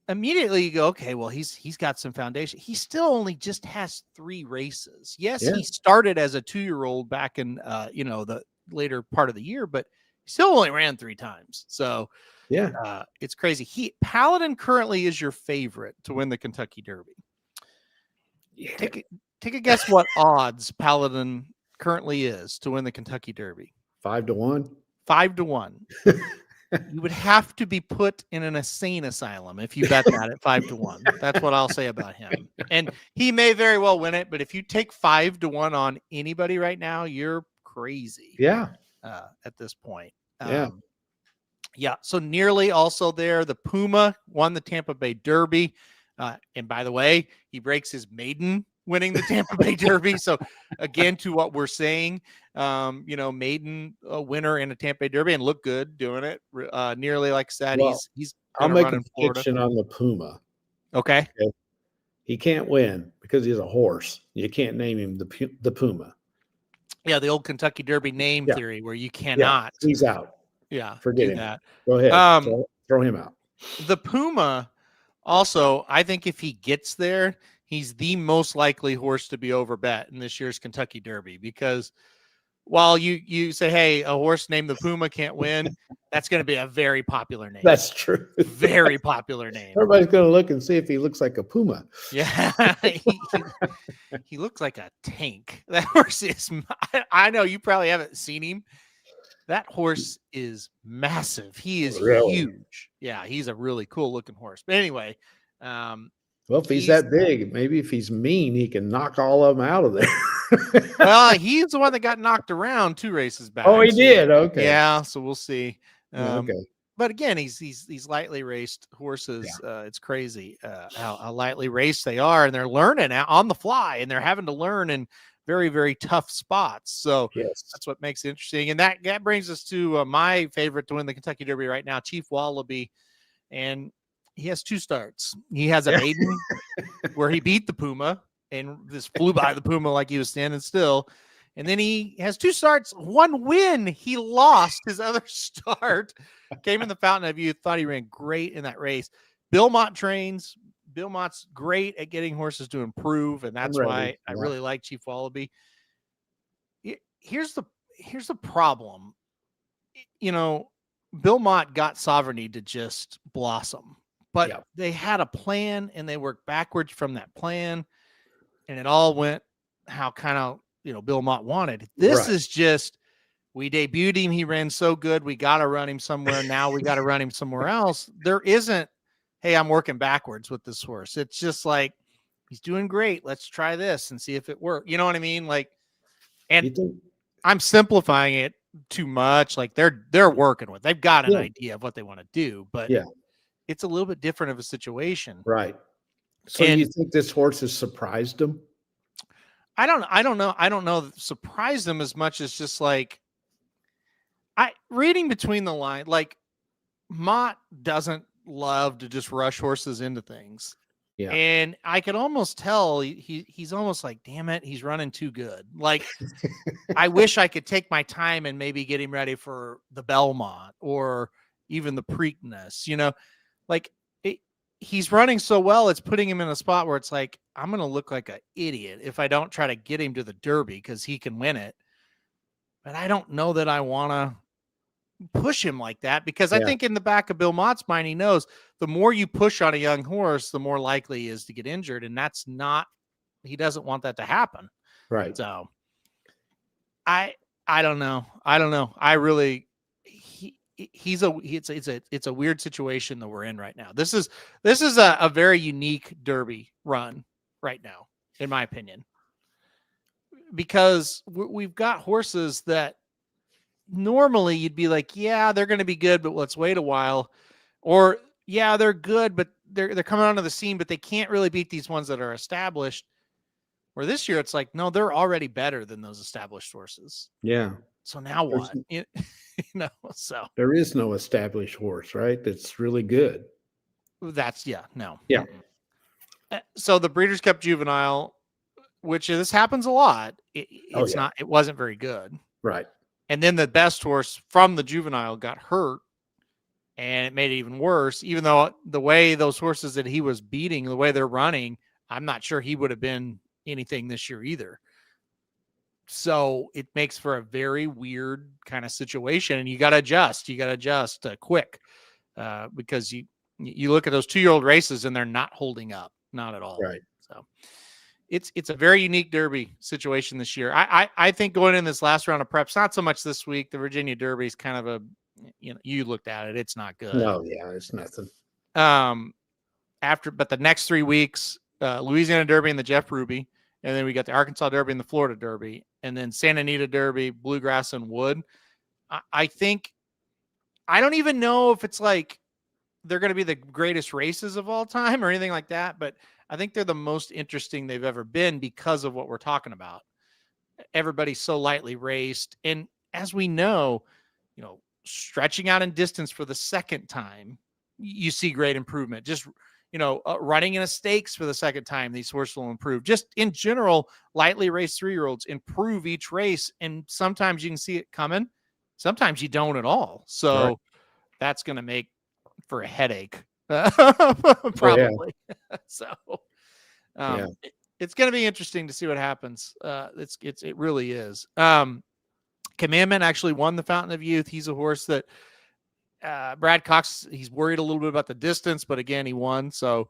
immediately you go, okay, well, he's got some foundation. He still only just has 3 races. Yes, he started as a 2-year-old back in the later part of the year, but he still only ran 3 times. So it's crazy. Paladin currently is your favorite to win the Kentucky Derby. Yeah. Take a guess what odds Paladin currently is to win the Kentucky Derby. 5-1. 5-1. You would have to be put in an insane asylum if you bet that at 5-1. That's what I'll say about him. And he may very well win it, but if you take 5-1 on anybody right now, you're crazy. Yeah. At this point. Yeah. So nearly also there, the Puma won the Tampa Bay Derby. And by the way, he breaks his maiden winning the Tampa Bay Derby. So again, to what we're saying, maiden winner in a Tampa Bay Derby and look good doing it. Nearly, like I said, he's I'll make a prediction on the Puma. Okay. He can't win because he's a horse. You can't name him the Puma. Yeah, the old Kentucky Derby name theory where you cannot. Yeah, he's out. Yeah, forget him. That. Go ahead. Throw him out. The Puma, also, I think if he gets there, he's the most likely horse to be overbet in this year's Kentucky Derby, because while you say, hey, a horse named the Puma can't win, that's going to be a very popular name. That's true. Very popular name. Everybody's going to look and see if he looks like a Puma. Yeah. He looks like a tank. That horse is, I know you probably haven't seen him. That horse is massive. He is huge. Yeah, he's a really cool looking horse. But anyway, well, if he's that big, maybe if he's mean, he can knock all of them out of there. Well, he's the one that got knocked around 2 races back. Oh, he did. Okay. Yeah, so we'll see. Okay. But again, these lightly raced horses. It's crazy how lightly raced they are, and they're learning on the fly, and they're having to learn in very, very tough spots. So that's what makes it interesting. And that brings us to my favorite to win the Kentucky Derby right now, Chief Wallaby, and he has 2 starts. He has a maiden where he beat the Puma and just flew by the Puma like he was standing still. And then he has 2 starts, 1 win. He lost his other start. Came in the Fountain of Youth. Thought he ran great in that race. Bill Mott trains. Bill Mott's great at getting horses to improve, and that's why I really like Chief Wallaby. Here's the problem. Bill Mott got Sovereignty to just blossom, but they had a plan and they worked backwards from that plan, and it all went how kind of Bill Mott wanted. This is just we debuted him. He ran so good. We got to run him somewhere. Now we got to run him somewhere else. There isn't, hey, I'm working backwards with this horse. It's just like, he's doing great. Let's try this and see if it works. You know what I mean? Like, and I'm simplifying it too much. Like they're working with, they've got an idea of what they want to do, but it's a little bit different of a situation. Right. So you think this horse has surprised him? I don't know. I don't know. Surprised him as much as just like, reading between the lines, like Mott doesn't love to just rush horses into things. Yeah. And I could almost tell he's almost like, damn it, he's running too good. Like, I wish I could take my time and maybe get him ready for the Belmont or even the Preakness, you know, like he's running so well. It's putting him in a spot where it's like, I'm going to look like an idiot if I don't try to get him to the Derby because he can win it. But I don't know that I want to push him like that, because I think in the back of Bill Mott's mind, he knows the more you push on a young horse, the more likely he is to get injured. And that's not, he doesn't want that to happen. Right. So I don't know. I really, it's a weird situation that we're in right now. This is a very unique Derby run right now, in my opinion, because we've got horses that normally you'd be like, yeah, they're going to be good, but let's wait a while. Or yeah, they're good, but they're coming onto the scene, but they can't really beat these ones that are established. Where this year it's like, no, they're already better than those established horses. Yeah. So now what? So there is no established horse, right? That's really good. That's no. Yeah. So the Breeders' Cup Juvenile, which this happens a lot, it wasn't very good. Right. And then the best horse from the Juvenile got hurt, and it made it even worse, even though the way those horses that he was beating, the way they're running, I'm not sure he would have been anything this year either. So it makes for a very weird kind of situation, and you got to adjust. You got to adjust quick because you look at those 2-year-old races and they're not holding up, not at all. Right. So it's a very unique Derby situation this year. I think going in this last round of preps, not so much this week. The Virginia Derby is kind of you looked at it, it's not good. No, yeah, it's nothing. But the next 3 weeks, Louisiana Derby and the Jeff Ruby, and then we got the Arkansas Derby and the Florida Derby, and then Santa Anita Derby, Bluegrass, and Wood. I think, I don't even know if it's like they're going to be the greatest races of all time or anything like that, but I think they're the most interesting they've ever been because of what we're talking about. Everybody's so lightly raced. And as we know, stretching out in distance for the second time, you see great improvement. Just, running in a stakes for the second time, these horses will improve. Just in general, lightly raced 3-year-olds improve each race. And sometimes you can see it coming. Sometimes you don't at all. So that's going to make for a headache. Probably. So it's going to be interesting to see what happens. It really is. Commandment actually won the Fountain of Youth. He's a horse that Brad Cox, he's worried a little bit about the distance, but again, he won. So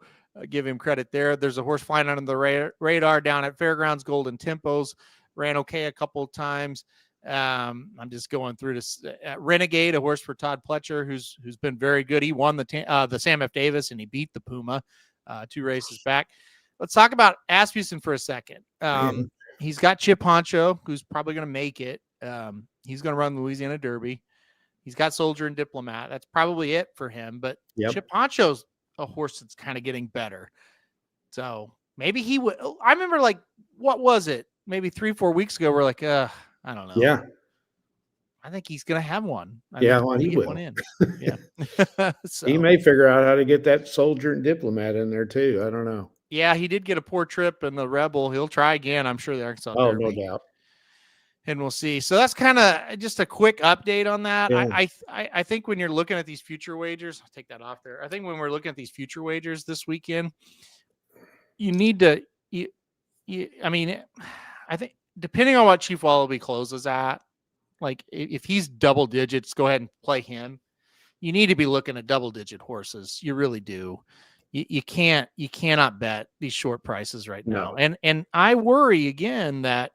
give him credit there. There's a horse flying under the radar down at Fairgrounds, Golden Tempos, ran okay a couple of times. I'm just going through this. Renegade, a horse for Todd Pletcher, who's been very good. He won the Sam F. Davis, and he beat the Puma 2 races back. Let's talk about Asmussen for a second. He's got Chip Honcho, who's probably going to make it. He's going to run the Louisiana Derby. He's got Soldier and Diplomat. That's probably it for him. But Chip Honcho's a horse that's kind of getting better. So maybe he would. I remember, like, what was it? Maybe 3-4 weeks ago, we're like, I don't know. Yeah. I think he's going to have one. He will. One in. Yeah. So, he may figure out how to get that Soldier and Diplomat in there too. I don't know. Yeah, he did get a poor trip in the Rebel. He'll try again, I'm sure, the Arkansas Derby. No doubt. And we'll see. So that's kind of just a quick update on that. Yeah. I think when you're looking at these future wagers, I'll take that off there. I think when we're looking at these future wagers this weekend, you need to, I think depending on what Chief Wallaby closes at, like if he's double digits, go ahead and play him. You need to be looking at double digit horses. You really do. You cannot bet these short prices right now. No. And I worry again that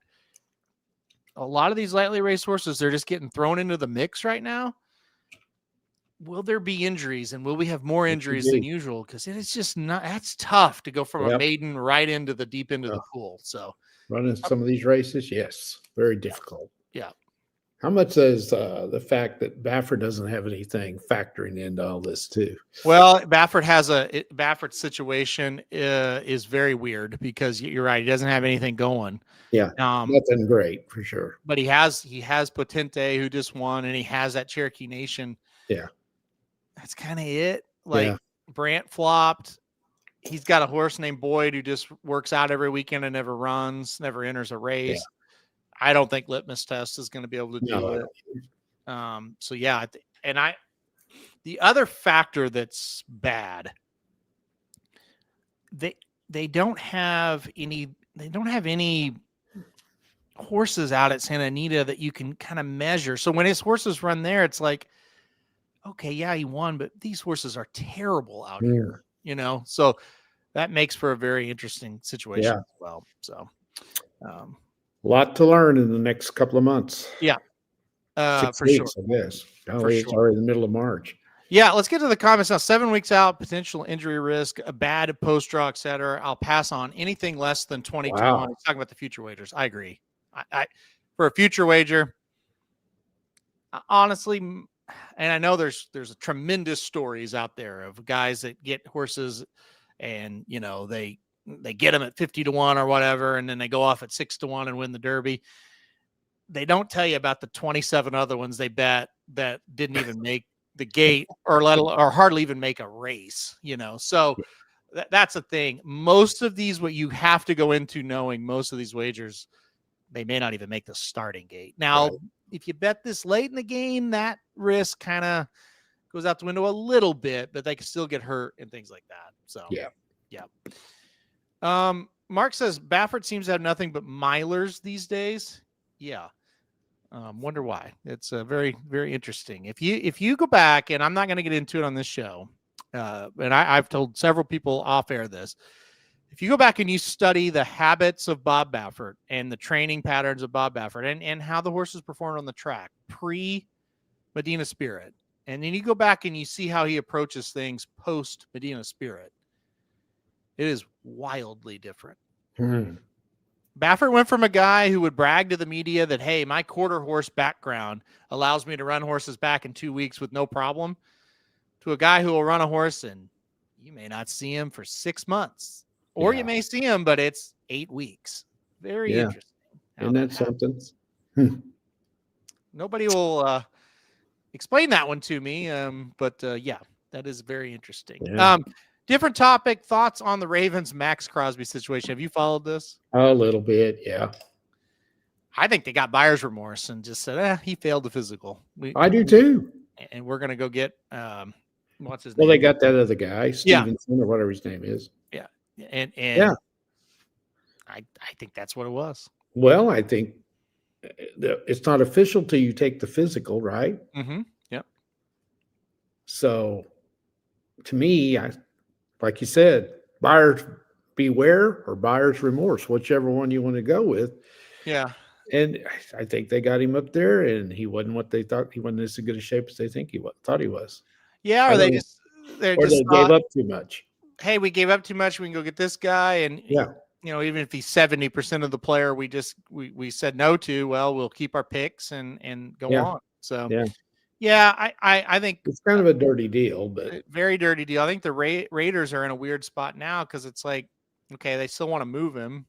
a lot of these lightly raced horses, they're just getting thrown into the mix right now. Will there be injuries, and will we have more injuries than usual? Because it is just not, that's tough to go from a maiden right into the deep end of the pool. So running some of these races, yes, very difficult. Yeah. How much does the fact that Baffert doesn't have anything factoring into all this too? Well, Baffert's situation is very weird because you're right. He doesn't have anything going. Yeah. Nothing great for sure. But he has Potente, who just won, and he has that Cherokee Nation. Yeah. That's kind of it. Like Brant flopped. He's got a horse named Boyd who just works out every weekend and never runs, never enters a race. Yeah. I don't think Litmus Test is going to be able to do it. So yeah, the other factor that's bad, they don't have any horses out at Santa Anita that you can kind of measure. So when his horses run there, it's like, okay, yeah, he won, but these horses are terrible out here, so that makes for a very interesting situation as well. So a lot to learn in the next couple of months. Yeah. 6 weeks, I guess. It's already the middle of March. Yeah, let's get to the comments now. 7 weeks out, potential injury risk, a bad post-draw, et cetera. I'll pass on anything less than 22. Wow. I'm talking about the future wagers. I agree. I for a future wager, honestly, and I know there's a tremendous stories out there of guys that get horses and, they get them at 50-1 or whatever, and then they go off at 6-1 and win the Derby. They don't tell you about the 27 other ones they bet that didn't even make the gate or hardly even make a race, So that's the thing. Most of these, what you have to go into knowing most of these wagers, they may not even make the starting gate. Now, if you bet this late in the game, that risk kind of goes out the window a little bit, but they can still get hurt and things like that. So yeah. Mark says Baffert seems to have nothing but milers these days. Yeah. Wonder why. It's very, very interesting. If you go back, and I'm not going to get into it on this show, and I've told several people off air this. If you go back and you study the habits of Bob Baffert and the training patterns of Bob Baffert and how the horses performed on the track pre Medina Spirit, and then you go back and you see how he approaches things post Medina Spirit, it is wildly different. Baffert went from a guy who would brag to the media that, hey, my quarter horse background allows me to run horses back in 2 weeks with no problem, to a guy who will run a horse and you may not see him for 6 months, or you may see him, but it's 8 weeks. Very interesting. Isn't that something? Nobody will explain that one to me. But that is very interesting. Yeah. Different topic, thoughts on the Ravens Max Crosby situation. Have you followed this? A little bit, yeah. I think they got buyer's remorse and just said, he failed the physical. I do too. And we're going to go get, what's his name? Well, they got that other guy, Stevenson or whatever his name is. Yeah. And I think that's what it was. Well, I think it's not official till you take the physical, right? Mm-hmm. Yep. So to me, like you said, buyer's beware or buyer's remorse, whichever one you want to go with. Yeah. And I think they got him up there, and he wasn't what they thought. He wasn't as good a shape as they thought he was. Yeah, or they gave up too much. Hey, we gave up too much. We can go get this guy, and even if he's 70% of the player, we said no to. Well, we'll keep our picks and go on. So I think it's kind of a dirty deal, but very dirty deal. I think the Raiders are in a weird spot now because it's like, okay, they still want to move him.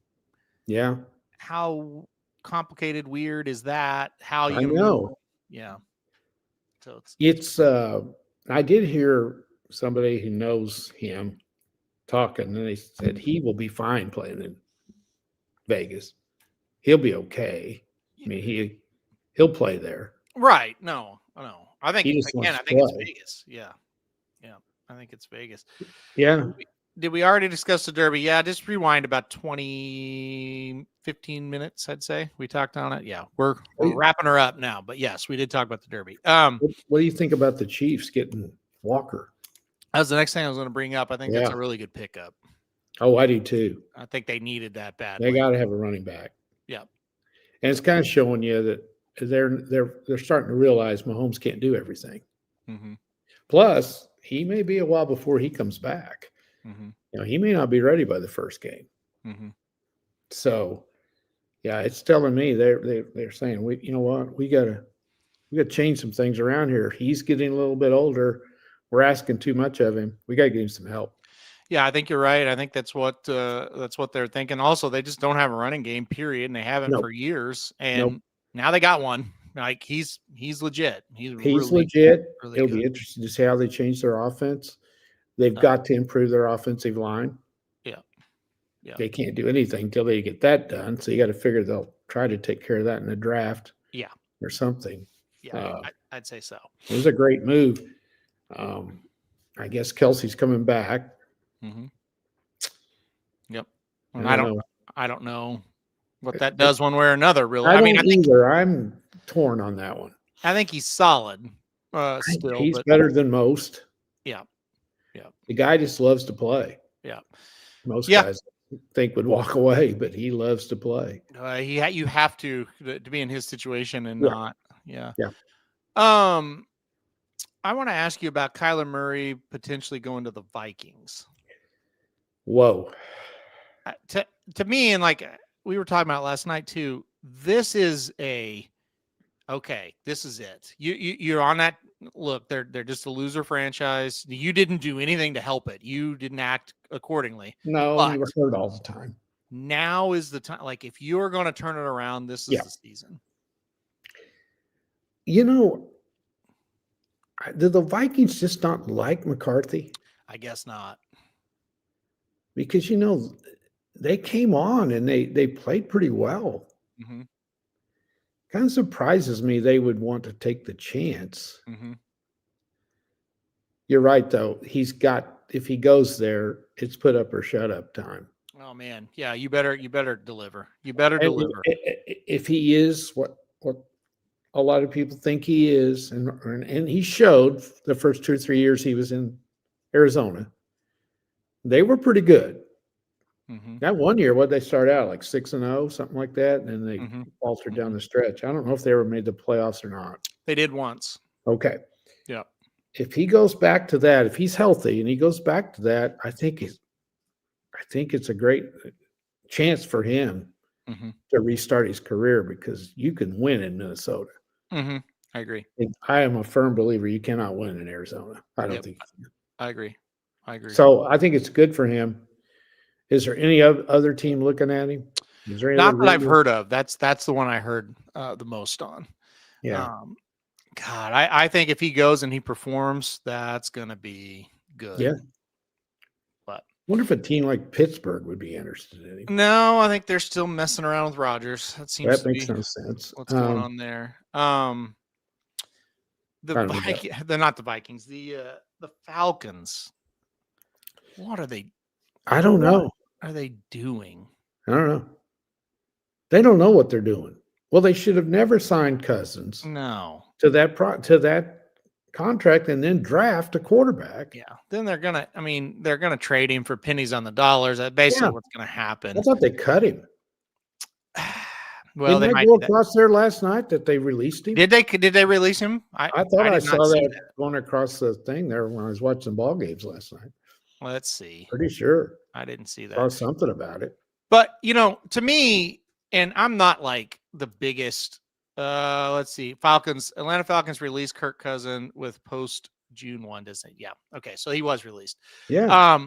Yeah. How complicated, weird is that? How you I know? Yeah. So it's I did hear somebody who knows him talking, and they said he will be fine playing in Vegas. He'll be okay. I mean, he'll play there. Right. No. I think it's Vegas. Yeah. I think it's Vegas. Yeah. Did we already discuss the Derby? Yeah, just rewind about 15 minutes, I'd say. We talked on it. Yeah, we're wrapping her up now. But yes, we did talk about the Derby. What do you think about the Chiefs getting Walker? That was the next thing I was going to bring up. I think that's a really good pickup. Oh, I do too. I think they needed that badly. They got to have a running back. Yeah. And it's kind of showing you that they're starting to realize Mahomes can't do everything. Mm-hmm. Plus, he may be a while before he comes back. Mm-hmm. He may not be ready by the first game. Mm-hmm. So, yeah, it's telling me they're saying we gotta change some things around here. He's getting a little bit older. We're asking too much of him. We gotta give him some help. Yeah, I think you're right. I think that's what they're thinking. Also, they just don't have a running game, period, and they haven't for years. And now they got one. Like he's legit. He's really, legit. Really It'll good. be interesting to see how they change their offense. They've got to improve their offensive line. Yeah. Yeah. They can't do anything until they get that done. So you got to figure they'll try to take care of that in the draft. Yeah. Or something. Yeah, I'd say so. It was a great move. I guess Kelsey's coming back. Mm-hmm. Yep. And I don't know what that does one way or another. Really, I mean, I'm torn on that one. I think he's solid. Still, he's better than most. Yeah. Yeah. The guy just loves to play. Yeah. Most guys think would walk away, but he loves to play. You have to be in his situation and not. Yeah. Yeah. I want to ask you about Kyler Murray potentially going to the Vikings. Whoa. To me, and like we were talking about last night too, this is this is it. You're on that. Look, they're just a loser franchise. You didn't do anything to help it. You didn't act accordingly. No, you were hurt all the time. Now is the time. Like if you're going to turn it around, this is the season. Did the Vikings just not like McCarthy? I guess not. Because, they came on and they played pretty well. Mm-hmm. Kind of surprises me they would want to take the chance. Mm-hmm. You're right, though. If he goes there, it's put up or shut up time. Oh, man. Yeah, you better deliver. You better deliver. If he is what a lot of people think he is, and he showed the first 2 or 3 years he was in Arizona, they were pretty good. Mm-hmm. That one year, what they start out like 6-0, something like that, and then they faltered down the stretch. I don't know if they ever made the playoffs or not. They did once. Okay. Yeah. If he goes back to that, if he's healthy and he goes back to that, I think it's a great chance for him to restart his career because you can win in Minnesota. Mm-hmm. I agree. I am a firm believer you cannot win in Arizona. I don't think you can. I agree. So I think it's good for him. Is there any other team looking at him? Is there any not that I've heard of? That's the one I heard the most on. Yeah. God, I think if he goes and he performs, that's going to be good. Yeah. But wonder if a team like Pittsburgh would be interested in him. No, I think they're still messing around with Rodgers. That makes no sense. What's going on there? They're not the Vikings. The Falcons. What are they? I don't know. What are they doing? I don't know. They don't know what they're doing. Well, they should have never signed Cousins. No. To that contract and then draft a quarterback. Yeah. Then they're gonna trade him for pennies on the dollars. That's basically what's gonna happen. I thought they cut him. Well, didn't they might go across there last night that they released him. Did they release him? I thought I saw that going across the thing there when I was watching ball games last night. Let's see. Pretty sure. I didn't see that. Saw something about it. But, to me, and I'm not like the biggest, let's see, Atlanta Falcons released Kirk Cousins with post June 1. Yeah. Okay. So he was released. Yeah.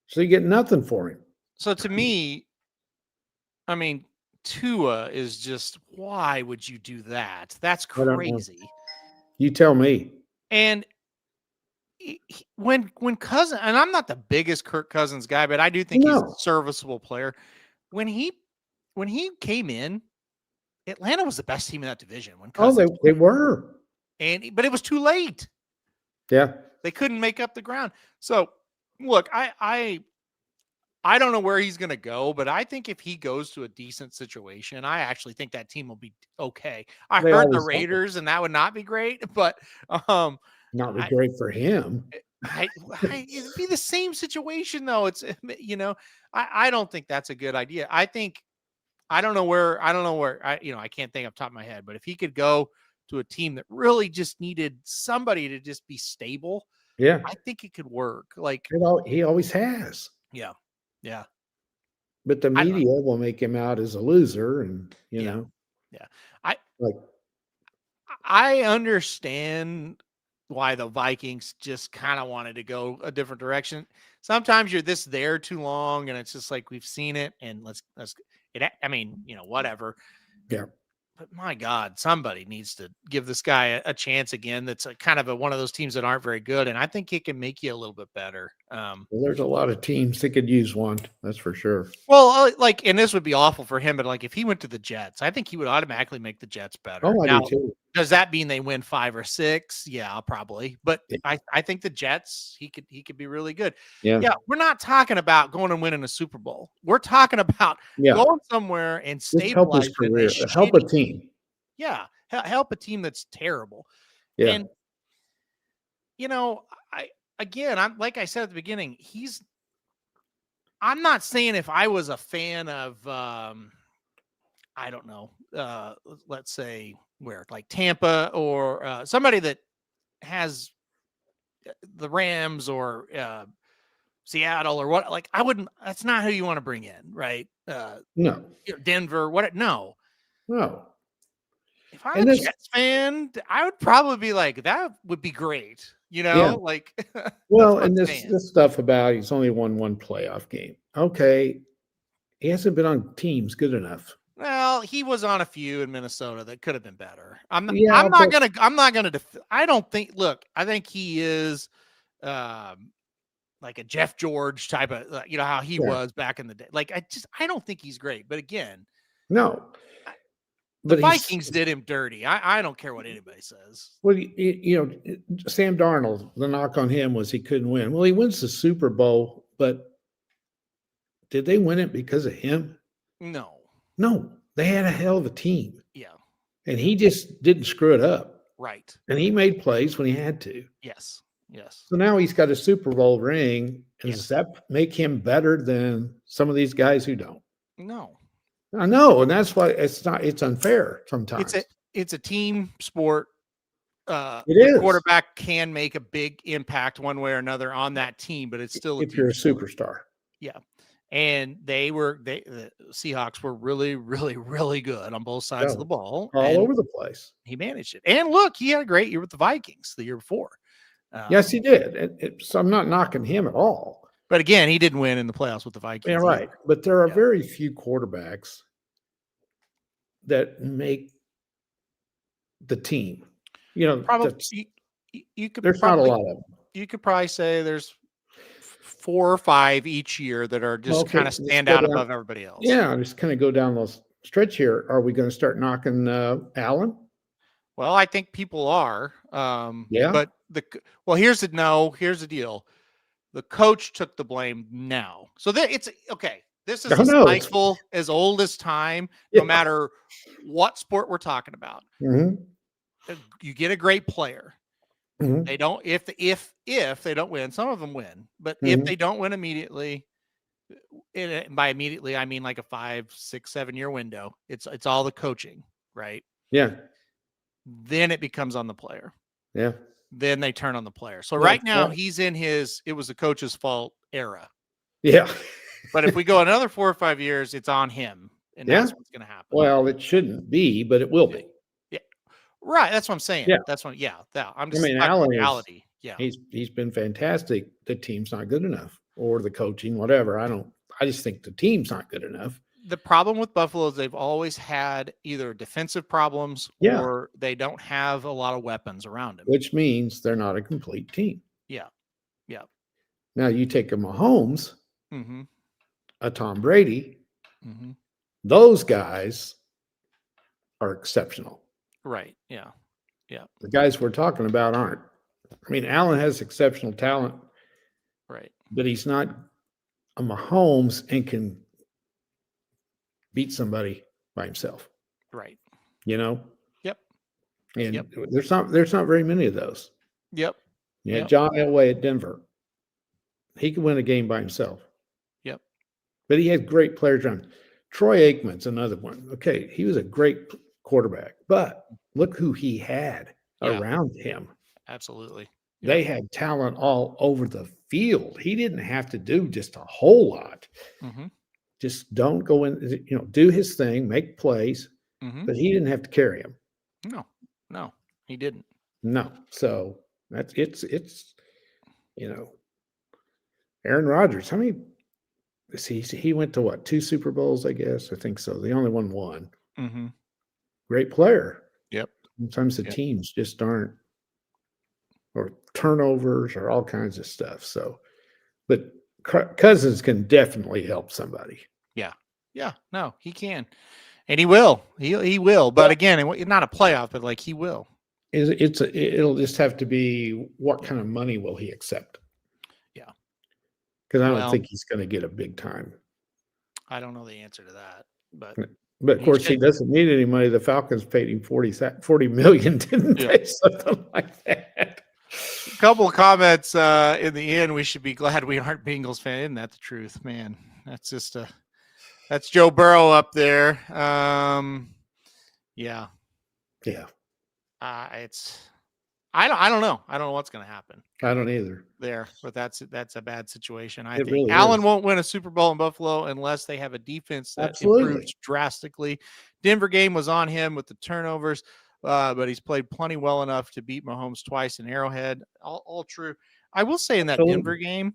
So you get nothing for him. So to me, Tua is just, why would you do that? That's crazy. You tell me. And when Cousins, and I'm not the biggest Kirk Cousins guy, but I do think he's a serviceable player. When he came in, Atlanta was the best team in that division. They were. But it was too late. Yeah. They couldn't make up the ground. So look, I don't know where he's going to go, but I think if he goes to a decent situation, I actually think that team will be okay. I heard the Raiders, and that would not be great, but not be great for him. It'd be the same situation though. It's I don't think that's a good idea. I think I don't know where I can't think off the top of my head, but if he could go to a team that really just needed somebody to just be stable, Yeah, I think it could work. Like, he always has. yeah, yeah. But the I don't know. media will make him out as a loser, and Yeah, yeah. I like I understand why the Vikings just kind of wanted to go a different direction. Sometimes you're there too long, and it's just like we've seen it, and let's it. I mean, whatever. yeah. But my God, somebody needs to give this guy a chance again. That's a kind of one of those teams that aren't very good, and I think he can make you a little bit better. Well, there's a lot of teams that could use one. That's for sure. Well, like, and this would be awful for him, but like if he went to the Jets, I think he would automatically make the Jets better. Oh, I Now, do too. does that mean they win 5 or 6? Yeah, probably. But Yeah. I think the Jets, he could be really good. Yeah. Yeah, we're not talking about going and winning a Super Bowl. We're talking about Yeah. going somewhere and Just help his stabilizing career. Help a team. Yeah, help a team that's terrible. Yeah. And I'm like I said at the beginning, I'm not saying if I was a fan of I don't know, let's say where like Tampa or somebody that has the Rams or Seattle or what, like I wouldn't. That's not who you want to bring in, right? No. Denver. No. If I'm And a this, Jets fan, I would probably be like, that would be great. Yeah. Like well, what and I'm this saying. this stuff about he's only won one playoff game. Okay, he hasn't been on teams good enough. Well, he was on a few in Minnesota that could have been better. I'm not but gonna. I don't think. Look, I think he is, like a Jeff George type of. How he Yeah. was back in the day. Like I don't think he's great. But again, no. the But Vikings did him dirty. I don't care what anybody says. Well, Sam Darnold, the knock on him was he couldn't win. Well, he wins the Super Bowl, but did they win it because of him? No. No, they had a hell of a team. Yeah. And he just didn't screw it up. Right. And he made plays when he had to. Yes. Yes. So now he's got a Super Bowl ring. And Yeah. Does that make him better than some of these guys who don't? No. I know, and that's why it's unfair sometimes. It's a team sport. It the is. quarterback can make a big impact one way or another on that team, but it's still if you're a superstar. Yeah. And the Seahawks were really, really, really good on both sides of the ball. All over the place. He managed it. And look, he had a great year with the Vikings the year before. Yes, he did. So I'm not knocking him at all. But again, he didn't win in the playoffs with the Vikings. Yeah, right. But there are very few quarterbacks that make the team. Probably you could. There's not a lot of them. You could probably say there's 4 or 5 each year that are just kind of stand out above everybody else. Yeah, just kind of go down those stretch here. Are we going to start knocking Allen? Well, I think people are. But here's the deal. The coach took the blame now. So it's okay. This is a cycle as old as time, no matter what sport we're talking about. Mm-hmm. You get a great player. Mm-hmm. They don't, if they don't win, some of them win, but if they don't win immediately, by immediately, I mean like a 5, 6, 7 year window, it's all the coaching, right? Yeah. Then it becomes on the player. Yeah. Then they turn on the player. So right now he's in it was the coach's fault era. Yeah. But if we go another 4 or 5 years, it's on him. And that's what's going to happen. Well, it shouldn't be, but it will be. Yeah. Right. That's what I'm saying. Yeah. That's what, I'm just Allen reality. He's been fantastic. The team's not good enough, or the coaching, whatever. I just think the team's not good enough. The problem with Buffalo is they've always had either defensive problems or they don't have a lot of weapons around them. Which means they're not a complete team. Yeah. Yeah. Now you take a Mahomes, a Tom Brady, those guys are exceptional. Right. Yeah. Yeah. The guys we're talking about aren't. I mean, Allen has exceptional talent. Right. But he's not a Mahomes and can beat somebody by himself. Right. Yep. And there's not very many of those. Yep. Yeah. John Elway at Denver. He can win a game by himself. Yep. But he had great players around. Troy Aikman's another one. Okay, he was a great quarterback, but look who he had around him. Absolutely. They had talent all over the field. He didn't have to do just a whole lot. Just don't go in, do his thing, make plays, but he didn't have to carry him. No, he didn't. No. So it's Aaron Rodgers. How many? He went to what, 2 Super Bowls, I guess. I think so. The only one won. Great player. Yep. Sometimes the teams just aren't, or turnovers or all kinds of stuff. So, but Cousins can definitely help somebody. Yeah. No, he can, and he will. He will. But again, not a playoff, but like he will. It'll just have to be what kind of money will he accept? Yeah. Because I don't think he's going to get a big time. I don't know the answer to that, but of course he doesn't need any money. The Falcons paid him $40 million, didn't they? Something like that. A couple of comments in the end. We should be glad we aren't Bengals fans. Isn't that the truth, man? That's just that's Joe Burrow up there. Yeah. I don't know. I don't know what's going to happen. I don't either. There, but that's a bad situation. I think really Allen is. won't win a Super Bowl in Buffalo unless they have a defense that improves drastically. Denver game was on him with the turnovers, but he's played plenty well enough to beat Mahomes twice in Arrowhead. All true. I will say in that Denver game,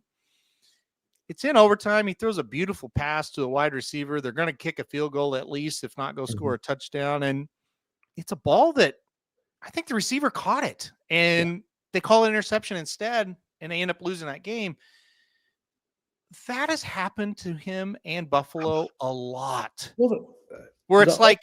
it's in overtime. He throws a beautiful pass to a wide receiver. They're going to kick a field goal at least, if not go score a touchdown. And it's a ball that I think the receiver caught it, and they call it interception instead, and they end up losing that game. That has happened to him and Buffalo a lot, where it's like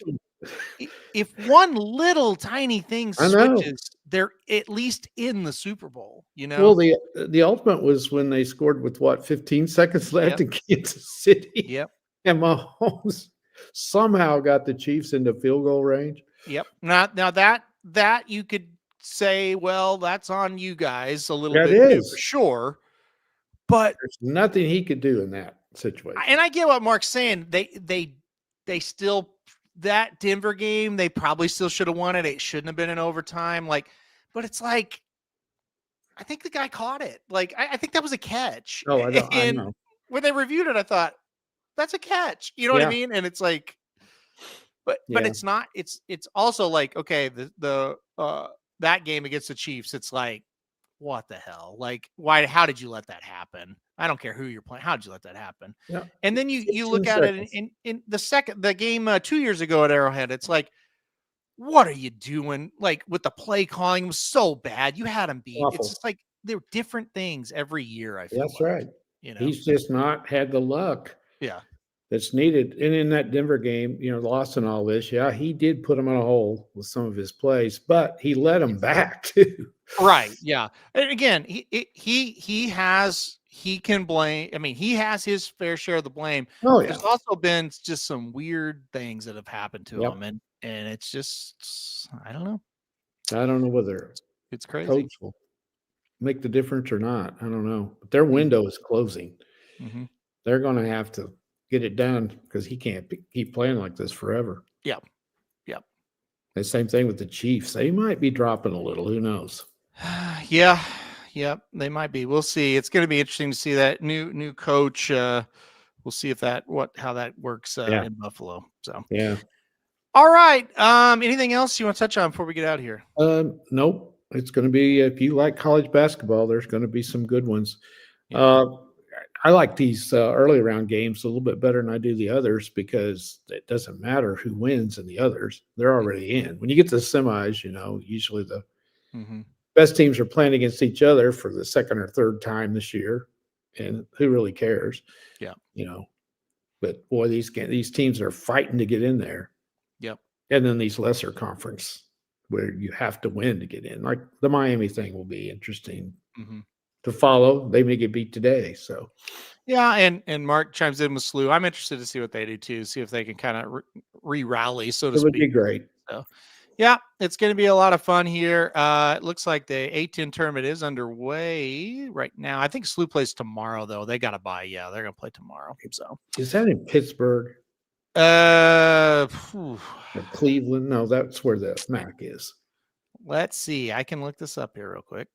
if one little tiny thing switches, they're at least in the Super Bowl. Well, the ultimate was when they scored with 15 seconds left in Kansas City. Yep. And Mahomes somehow got the Chiefs into field goal range. Yep. Now that you could say, well, that's on you guys a little bit too, for sure. But there's nothing he could do in that situation. And I get what Mark's saying. They still, that Denver game, they probably still should have won it. It shouldn't have been in overtime. But it's like, I think the guy caught it. I think that was a catch. Oh, I know. When they reviewed it, I thought, that's a catch. You know what I mean? And it's like, but it's not. It's also like, okay, the that game against the Chiefs, it's like, what the hell? Why? How did you let that happen? I don't care who you're playing. How did you let that happen? Yeah. And then you look at it in the game 2 years ago at Arrowhead. It's like, what are you doing? With the play calling was so bad. You had him beat. Awful. It's just like there were different things every year. I feel that's right. He's just not had the luck. Yeah. That's needed. And in that Denver game, lost in all this. Yeah, he did put him in a hole with some of his plays, but he let him back too. Right. Yeah. And again, he can blame. I mean, he has his fair share of the blame. Oh, yeah. There's also been just some weird things that have happened to him. And it's just, I don't know. I don't know whether it's crazy. Coach will make the difference or not. I don't know. But their window is closing. They're going to have to get it done because he can't keep playing like this forever. Yep. The same thing with the Chiefs. They might be dropping a little. Who knows? Yeah. Yep. They might be. We'll see. It's going to be interesting to see that new coach. We'll see if how that works in Buffalo. So yeah. All right. Anything else you want to touch on before we get out of here? Nope. It's going to be, if you like college basketball, there's going to be some good ones. Yeah. I like these early round games a little bit better than I do the others because it doesn't matter who wins in the others. They're already in. When you get to the semis, usually the best teams are playing against each other for the second or third time this year. And who really cares? Yeah. But boy, these teams are fighting to get in there. Yep. And then these lesser conference where you have to win to get in. Like the Miami thing will be interesting to follow. They may get beat today. So yeah, and Mark chimes in with SLU. I'm interested to see what they do too, see if they can kind of re-rally, so to speak. It would be great. So yeah, it's going to be a lot of fun here. It looks like the A10 tournament is underway right now. I think SLU plays tomorrow, though. They got to buy. Yeah, they're going to play tomorrow. So is that in Pittsburgh? Cleveland. No, that's where the MAC is. Let's see. I can look this up here real quick.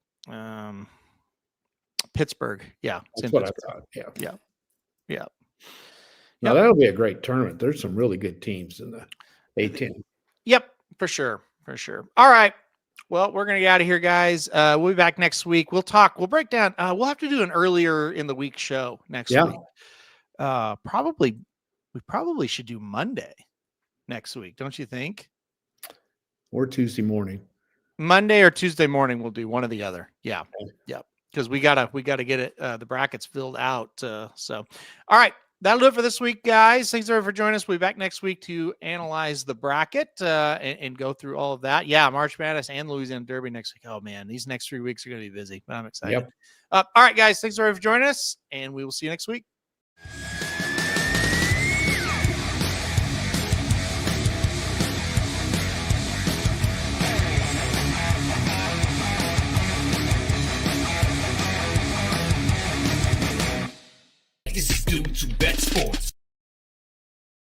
Pittsburgh. Yeah. That's what I thought. Yeah. Now that'll be a great tournament. There's some really good teams in the A10. Yep, for sure. All right. Well, we're going to get out of here, guys. We'll be back next week. We'll break down. We'll have to do an earlier in the week show next week. We probably should do Monday next week. Don't you think? Or Tuesday morning. Monday or Tuesday morning. We'll do one or the other. Yeah. Yep. Because we gotta get it, the brackets filled out. So, all right. That'll do it for this week, guys. Thanks everyone for joining us. We'll be back next week to analyze the bracket and go through all of that. Yeah, March Madness and Louisiana Derby next week. Oh, man, these next 3 weeks are going to be busy, but I'm excited. Yep. All right, guys. Thanks everyone for joining us, and we will see you next week. This is due to Bet Sports.